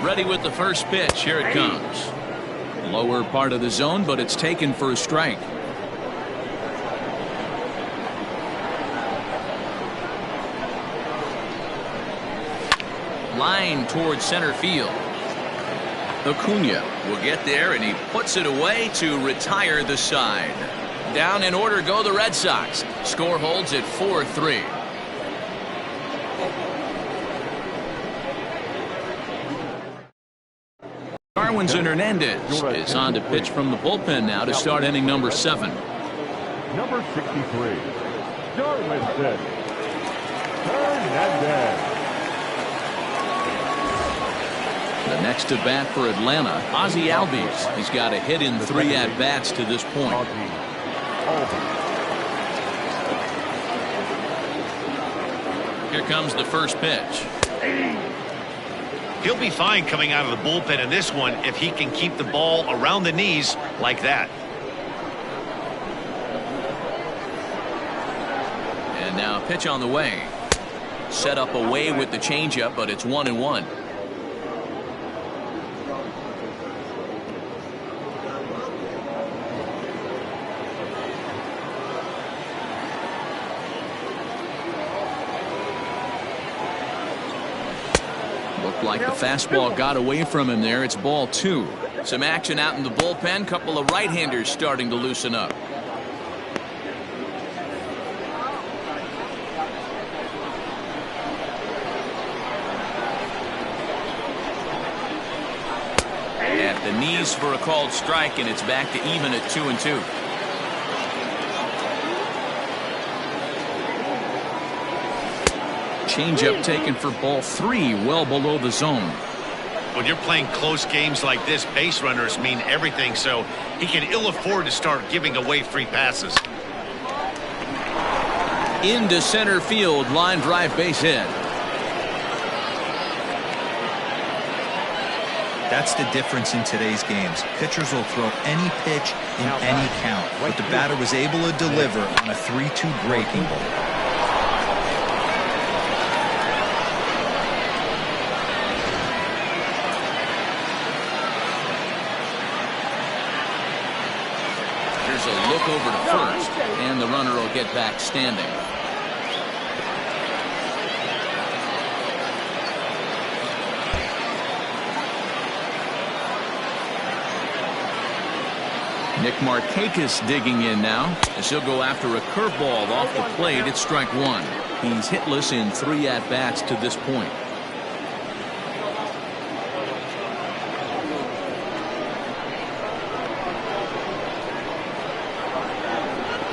Ready with the first pitch. Here it comes. Lower part of the zone, but it's taken for a strike. Line towards center field. Acuna will get there, and he puts it away to retire the side. Down in order go the Red Sox. Score holds at 4-3. Darwinson Hernandez is on to pitch from the bullpen now to start inning number 7. Number 63, Darwinson Hernandez. The next to bat for Atlanta, Ozzie Albies. He's got a hit in 3 at-bats to this point. Here comes the first pitch. He'll be fine coming out of the bullpen in this one if he can keep the ball around the knees like that. And now pitch on the way. Set up away with the changeup, but it's 1-1. Like the fastball got away from him there. It's ball 2. Some action out in the bullpen. Couple of right-handers starting to loosen up. At the knees for a called strike, and it's back to even at 2-2. Changeup taken for ball 3, well below the zone. When you're playing close games like this, base runners mean everything, so he can ill afford to start giving away free passes. Into center field, line drive, base hit. That's the difference in today's games. Pitchers will throw any pitch in any count, but the batter was able to deliver on a 3-2 breaking ball. A look over to first, and the runner will get back standing. Nick Markakis digging in now as he'll go after a curveball off the plate. It's strike 1. He's hitless in 3 at-bats to this point.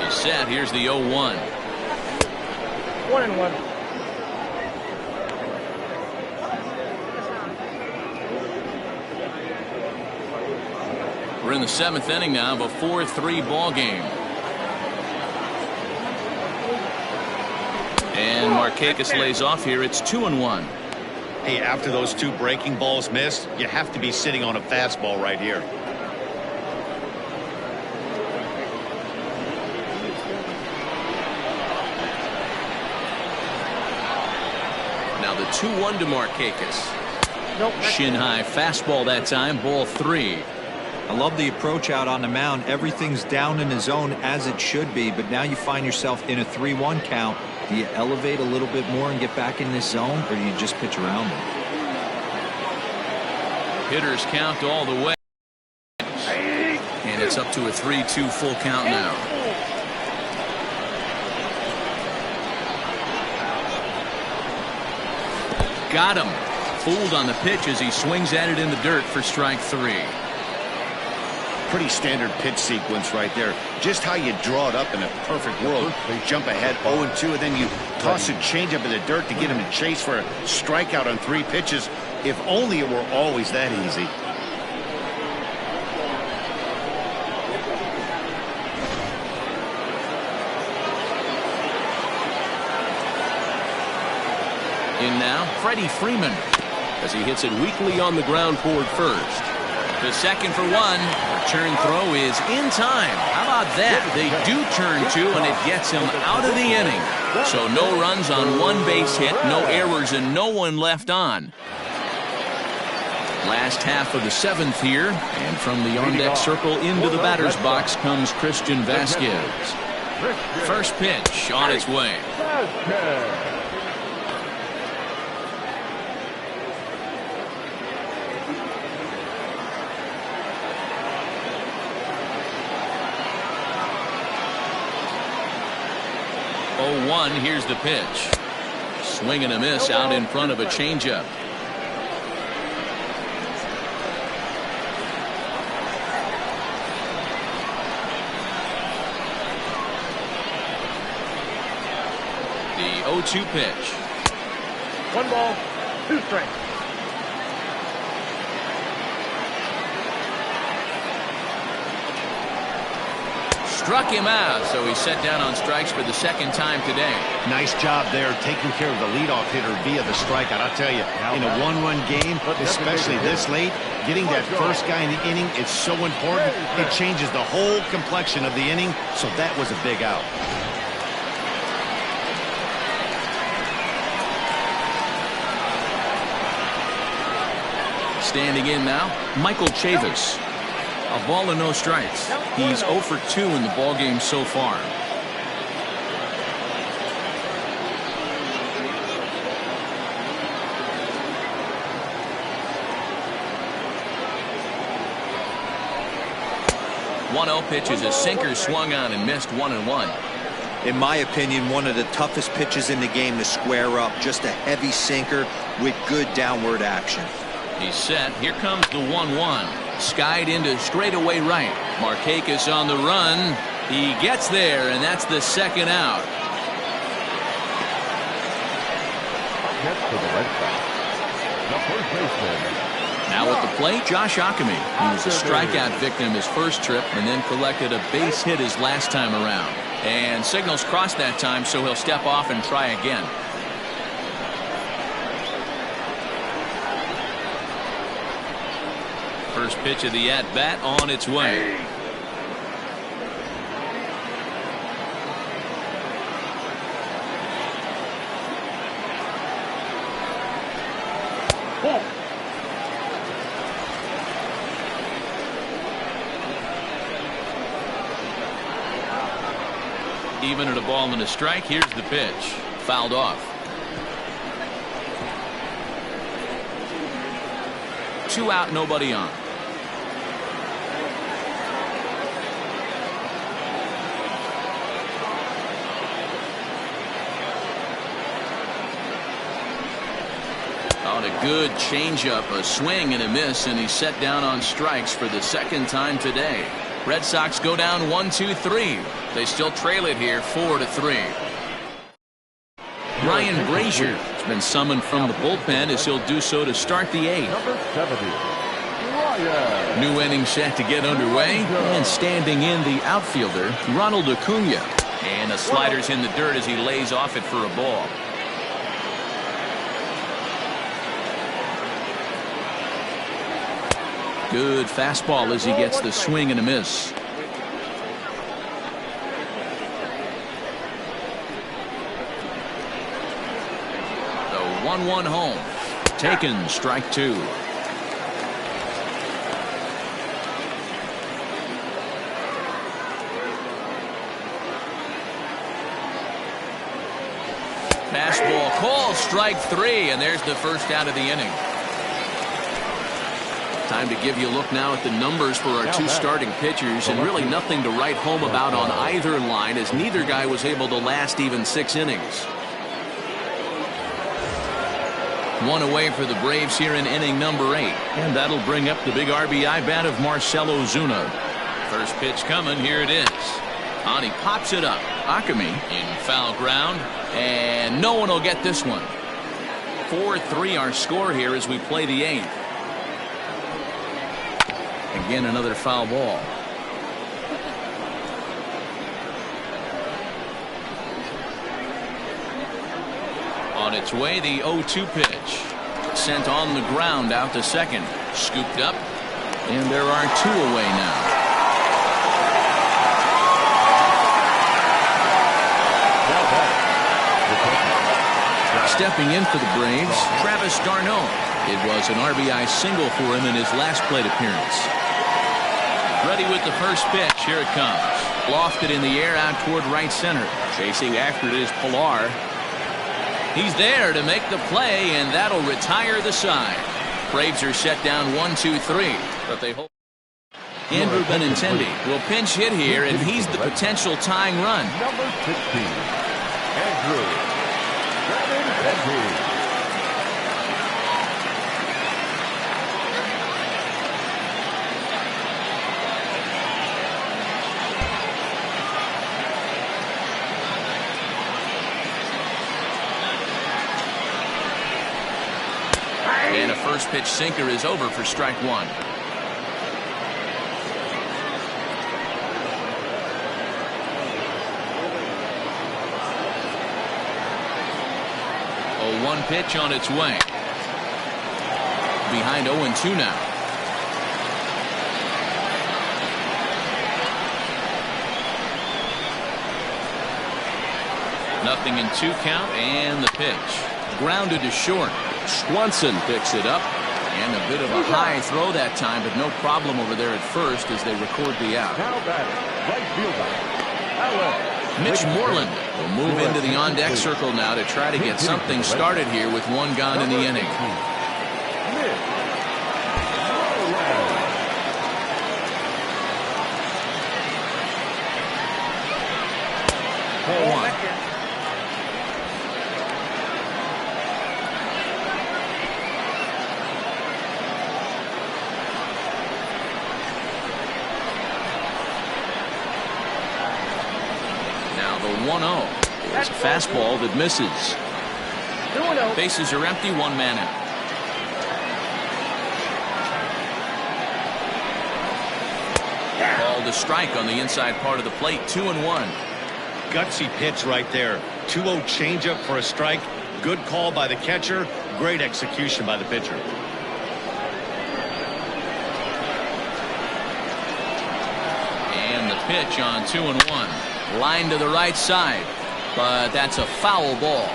Set. Here's the 0-1. 1-1. We're in the 7th inning now of a 4-3 ball game. And Markakis lays off here. It's 2-1. Hey, after those 2 breaking balls missed, you have to be sitting on a fastball right here. The 2-1 to Markakis. Shin high fastball that time, ball 3. I love the approach out on the mound. Everything's down in the zone as it should be, but now you find yourself in a 3-1 count. Do you elevate a little bit more and get back in this zone, or do you just pitch around it? Hitters count all the way. And it's up to a 3-2 full count now. Got him. Fooled on the pitch as he swings at it in the dirt for strike 3. Pretty standard pitch sequence right there. Just how you draw it up in a perfect world. Jump ahead 0-2, and then you toss a changeup in the dirt to get him to chase for a strikeout on 3 pitches. If only it were always that easy. In now, Freddie Freeman as he hits it weakly on the ground toward first. The second for one. Return throw is in time. How about that? They do turn two, and it gets him out of the inning. So no runs on one base hit, no errors, and no one left on. Last half of the seventh here, and from the on-deck circle into the batter's box comes Christian Vasquez. First pitch on its way. 0-1, here's the pitch. Swing and a miss out in front of a changeup. The 0-2 pitch. 1 ball, 2 strikes. Struck him out, so he's set down on strikes for the second time today. Nice job there, taking care of the leadoff hitter via the strikeout. I'll tell you, in a one-run game, especially this late, getting that first guy in the inning is so important. It changes the whole complexion of the inning, so that was a big out. Standing in now, Michael Chavis. A ball and no strikes. He's 0 for 2 in the ballgame so far. The 1-0 pitch is a sinker swung on and missed 1-1. In my opinion, one of the toughest pitches in the game to square up. Just a heavy sinker with good downward action. He's set. Here comes the 1-1. Skied into straightaway right. Markakis on the run. He gets there, and that's the second out. Now at the plate, Josh Acme. He was a strikeout victim his first trip and then collected a base hit his last time around. And signals crossed that time, so he'll step off and try again. First pitch of the at-bat on its way. Even at a ball and a strike, here's the pitch. Fouled off. 2 out, nobody on. On a good changeup, a swing and a miss, and he's set down on strikes for the second time today. Red Sox go down 1-2-3. They still trail it here 4-3. Ryan Brazier has been summoned from the bullpen as he'll do so to start the 8th. New inning set to get underway, and standing in the outfielder Ronald Acuna, and the slider's in the dirt as he lays off it for a ball. Good fastball as he gets the swing and a miss. The 1-1 home. Taken, strike 2. Fastball called, strike 3, and there's the first out of the inning. Time to give you a look now at the numbers for our 2 starting pitchers, and really nothing to write home about on either line, as neither guy was able to last even 6 innings. 1 away for the Braves here in inning number 8, and that'll bring up the big RBI bat of Marcell Ozuna. First pitch coming, here it is. On he pops it up. Acme in foul ground, and no one will get this one. 4-3 our score here as we play the 8th. Again, another foul ball. On its way, the 0-2 pitch. Sent on the ground out to second. Scooped up. And there are 2 away now. Stepping in for the Braves, Travis d'Arnaud. It was an RBI single for him in his last plate appearance. Ready with the first pitch. Here it comes. Lofted in the air out toward right center. Chasing after it is Pilar. He's there to make the play, and that'll retire the side. Braves are set down 1-2-3, but they hold. Andrew Benintendi will pinch hit here, and he's the potential tying run. Number 16, Andrew Benintendi. And a first pitch sinker is over for strike 1. A 1 pitch on its way. Behind 0-2 now. Nothing in 2 count, and the pitch. Grounded to short. Swanson picks it up, and a bit of a high throw that time, but no problem over there at first as they record the out. Now batting, right fielder, Alex. Mitch Moreland will move into the on-deck circle now to try to get something started here with 1 gone in the inning. Mitch Moreland. 4-1. Now the 1-0 is a fastball that misses. 2-0. Bases are empty, 1 man out. Ball to strike on the inside part of the plate, 2-1. Gutsy pitch right there. 2-0 changeup for a strike. Good call by the catcher. Great execution by the pitcher. And the pitch on 2-1. Line to the right side, but that's a foul ball.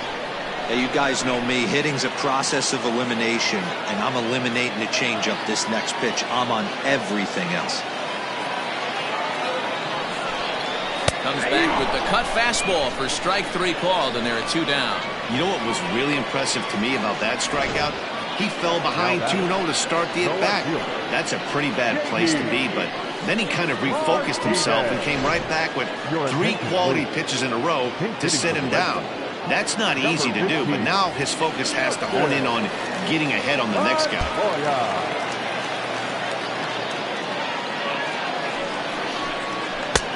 Hey, you guys know me. Hitting's a process of elimination, and I'm eliminating the changeup this next pitch. I'm on everything else. Comes back with the cut fastball for strike 3 called, and there are 2 down. You know what was really impressive to me about that strikeout? He fell behind 2-0 to start the at-bat. That's a pretty bad place to be, but then he kind of refocused himself and came right back with 3 quality pitches in a row to sit him down. That's not easy to do, but now his focus has to hone in on getting ahead on the next guy.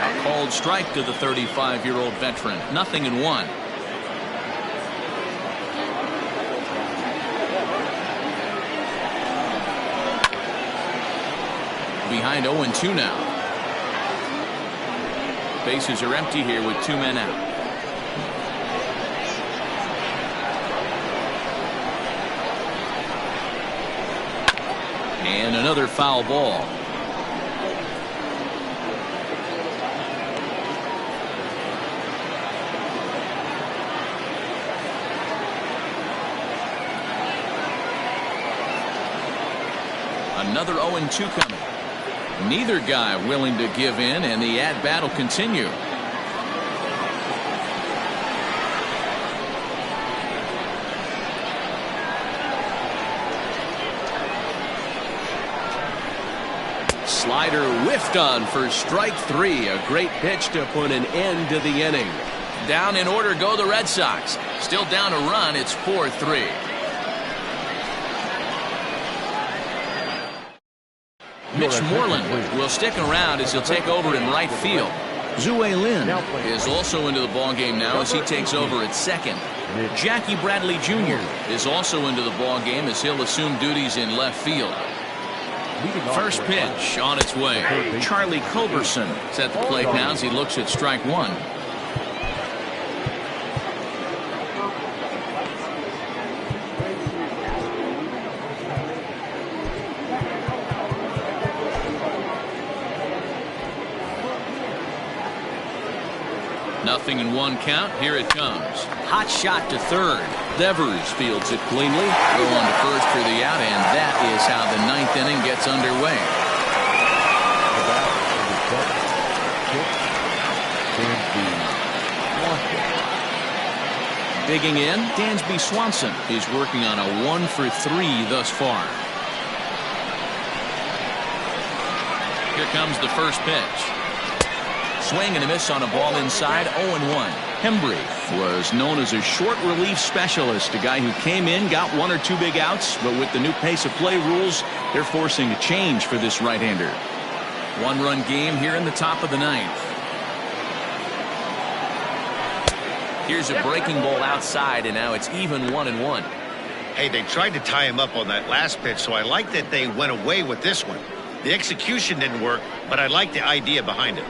A called strike to the 35-year-old veteran. 0-1. Behind 0-2 now. Bases are empty here with 2 men out. And another foul ball. Another 0-2 coming. Neither guy willing to give in, and the at-bat will continue. Slider whiffed on for strike 3. A great pitch to put an end to the inning. Down in order go the Red Sox. Still down a run. It's 4-3. Mitch Moreland will stick around as he'll take over in right field. Zue Lin is also into the ballgame now as he takes over at second. Jackie Bradley Jr. is also into the ballgame as he'll assume duties in left field. First pitch on its way. Charlie Culberson is at the plate now as he looks at strike 1. Nothing in one count. Here it comes. Hot shot to third. Devers fields it cleanly. Throw on to first for the out, and that is how the ninth inning gets underway. Digging in, Dansby Swanson is working on a 1 for 3 thus far. Here comes the first pitch. Swing and a miss on a ball inside, 0-1. Hembry was known as a short relief specialist, a guy who came in, got 1 or 2 big outs, but with the new pace of play rules, they're forcing a change for this right-hander. 1-run game here in the top of the ninth. Here's a breaking ball outside, and now it's even 1-1. Hey, they tried to tie him up on that last pitch, so I like that they went away with this one. The execution didn't work, but I like the idea behind it.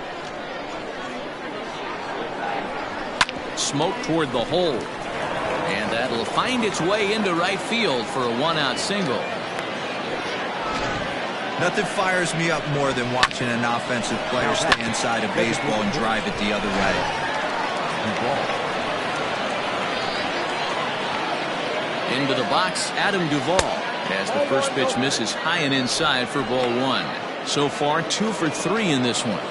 Smoke toward the hole, and that'll find its way into right field for a 1-out single. Nothing fires me up more than watching an offensive player stay inside a baseball and drive it the other way. Into the box, Adam Duvall, as the first pitch misses high and inside for ball 1. So far, 2 for 3 in this one.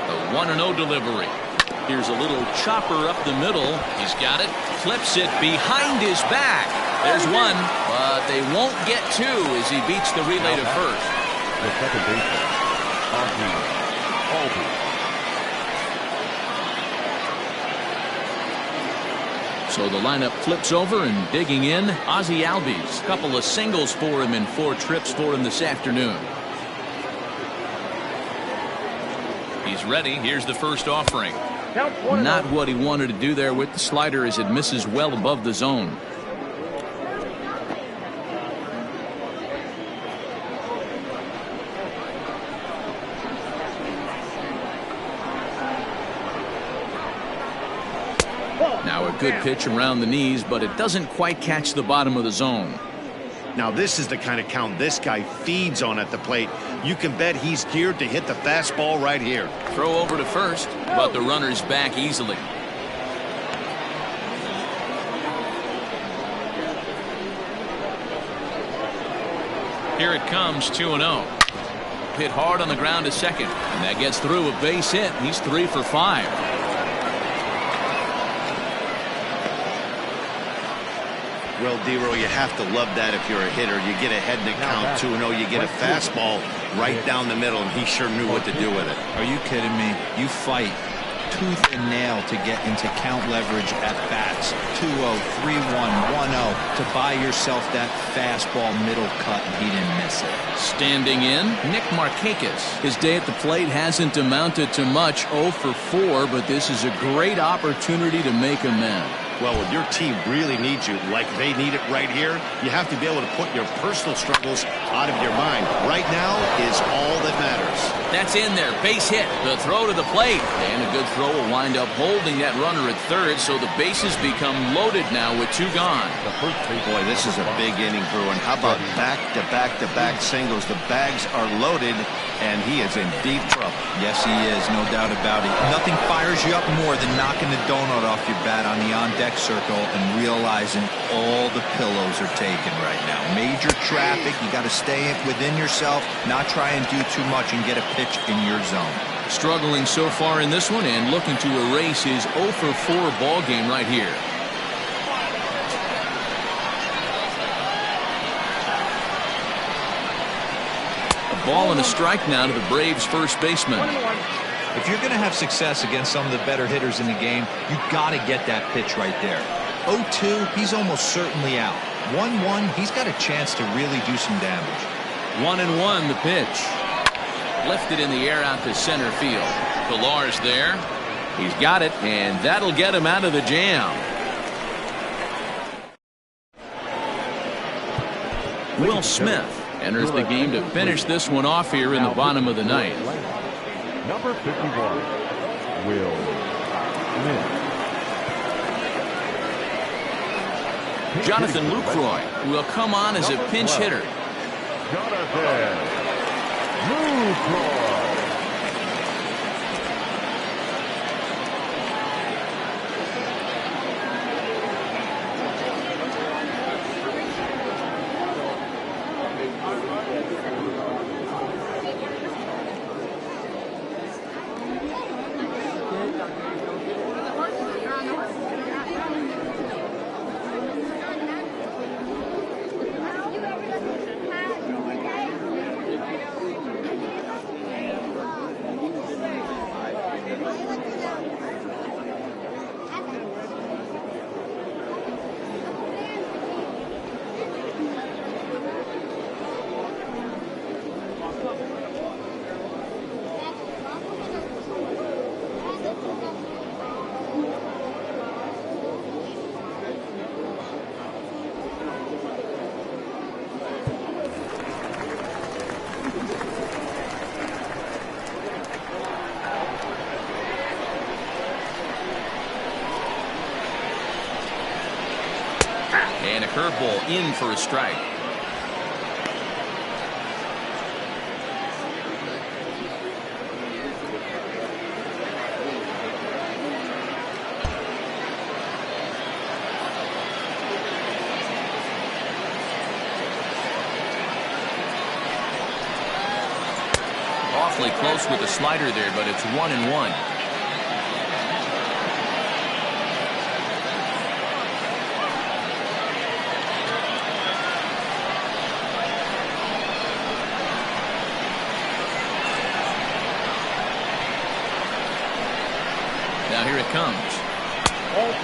The 1-0 delivery. Here's a little chopper up the middle. He's got it, flips it behind his back. There's 1, but they won't get 2 as he beats the relay to first. The second baseman, Alby. So the lineup flips over, and digging in, Ozzie Albies. Couple of singles for him and 4 trips for him this afternoon. He's ready. Here's the first offering. Not what he wanted to do there with the slider, as it misses well above the zone. Now a good pitch around the knees, but it doesn't quite catch the bottom of the zone. Now this is the kind of count this guy feeds on at the plate. You can bet he's geared to hit the fastball right here. Throw over to first, but the runner's back easily. Here it comes, 2-0. Hit hard on the ground to second, and that gets through a base hit. He's 3 for 5. Well, D-Row, you have to love that if you're a hitter. You get ahead in the count 2-0. You get a fastball right down the middle, and he sure knew what to do with it. Are you kidding me? You fight tooth and nail to get into count leverage at bats. 2-0, 3-1, 1-0 to buy yourself that fastball middle cut, and he didn't miss it. Standing in, Nick Markakis. His day at the plate hasn't amounted to much, 0 for 4, but this is a great opportunity to make amends. Well, when your team really needs you, like they need it right here, you have to be able to put your personal struggles out of your mind. Right now is all that matters. That's in there. Base hit. The throw to the plate. And a good throw will wind up holding that runner at third, so the bases become loaded now with 2 gone. Boy, this is a big inning, Bruin. How about back-to-back-to-back singles? The bags are loaded, and he is in deep trouble. Yes, he is. No doubt about it. Nothing fires you up more than knocking the donut off your bat on the on-deck circle and realizing all the pillows are taken right now. Major traffic. You got to stay within yourself, not try and do too much and get a pitch in your zone. Struggling so far in this one and looking to erase his 0 for 4 ball game right here. A ball and a strike now to the Braves' first baseman. If you're going to have success against some of the better hitters in the game, you got to get that pitch right there. 0-2, he's almost certainly out. 1-1, he's got a chance to really do some damage. 1-1 the pitch. Lifted in the air out to center field. Pilar's there. He's got it, and that'll get him out of the jam. Will Smith enters the game to finish this one off here in the bottom of the ninth. Number 51, Will Smith. Jonathan Lucroy will come on as a pinch hitter. Jonathan Lucroy. And a curveball in for a strike. Awfully close with the slider there, but it's 1-1. Now here it comes.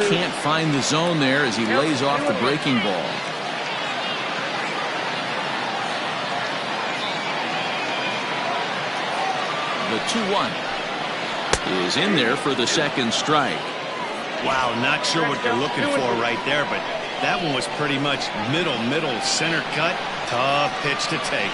Can't find the zone there as he lays off the breaking ball. The 2-1 is in there for the second strike. Wow, not sure what they're looking for right there, but that one was pretty much middle, center cut. Tough pitch to take.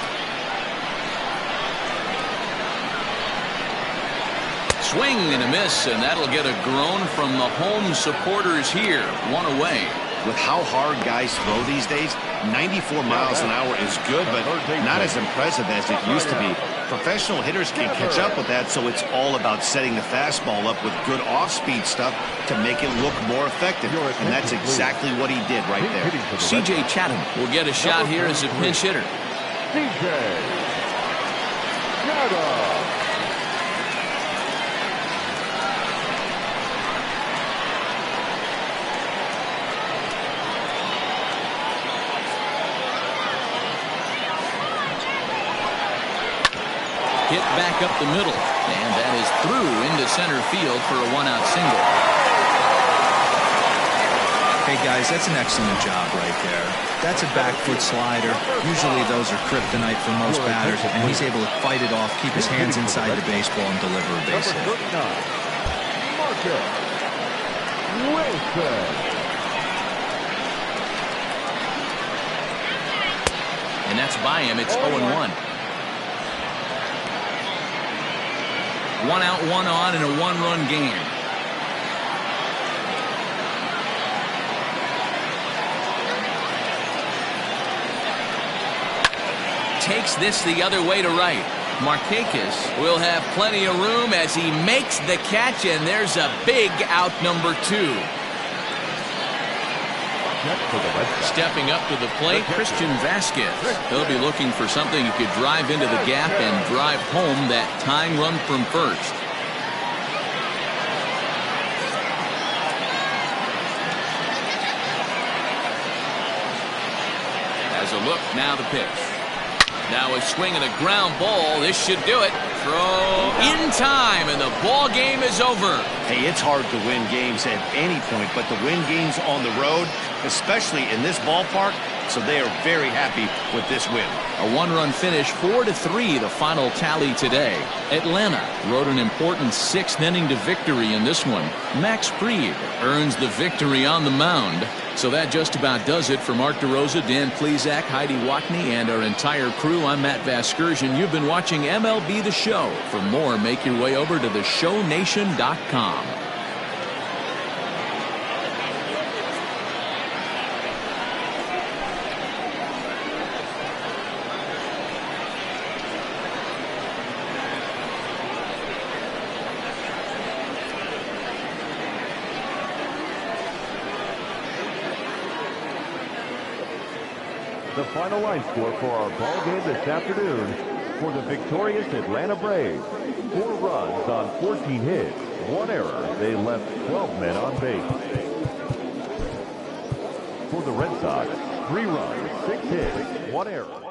Swing and a miss, and that'll get a groan from the home supporters here. One away. With how hard guys throw these days, 94 miles an hour is good, but not as impressive as it used to be. Professional hitters can catch up with that, so it's all about setting the fastball up with good off-speed stuff to make it look more effective, and that's exactly what he did right there. C.J. Chatham will get a shot here as a pinch hitter. C.J. Chatham. Hit back up the middle, and that is through into center field for a one-out single. Hey guys, that's an excellent job right there. That's a back foot slider. Usually those are kryptonite for most batters, and he's able to fight it off, keep his hands inside the baseball, and deliver a base hit. Marcus Wilson. And that's by him. It's 0-1. 1 out, 1 on in a one-run game. Takes this the other way to right. Markakis will have plenty of room as he makes the catch, and there's a big out number 2. Stepping up to the plate, Christian Vasquez. He'll be looking for something he could drive into the gap and drive home that tying run from first. As a look, now the pitch. Now a swing and a ground ball. This should do it. Throw in time, and the ball game is over. Hey, it's hard to win games at any point, but to win games on the road, especially in this ballpark, so they are very happy with this win. A one-run finish, 4-3, the final tally today. Atlanta rode an important 6th inning to victory in this one. Max Fried earns the victory on the mound. So that just about does it for Mark DeRosa, Dan Plesac, Heidi Watney, and our entire crew. I'm Matt Vasgersian. You've been watching MLB The Show. For more, make your way over to theshownation.com. the final line score for our ball game this afternoon for the victorious Atlanta Braves. 4 runs on 14 hits, 1 error. They left 12 men on base. For the Red Sox, 3 runs, 6 hits, 1 error.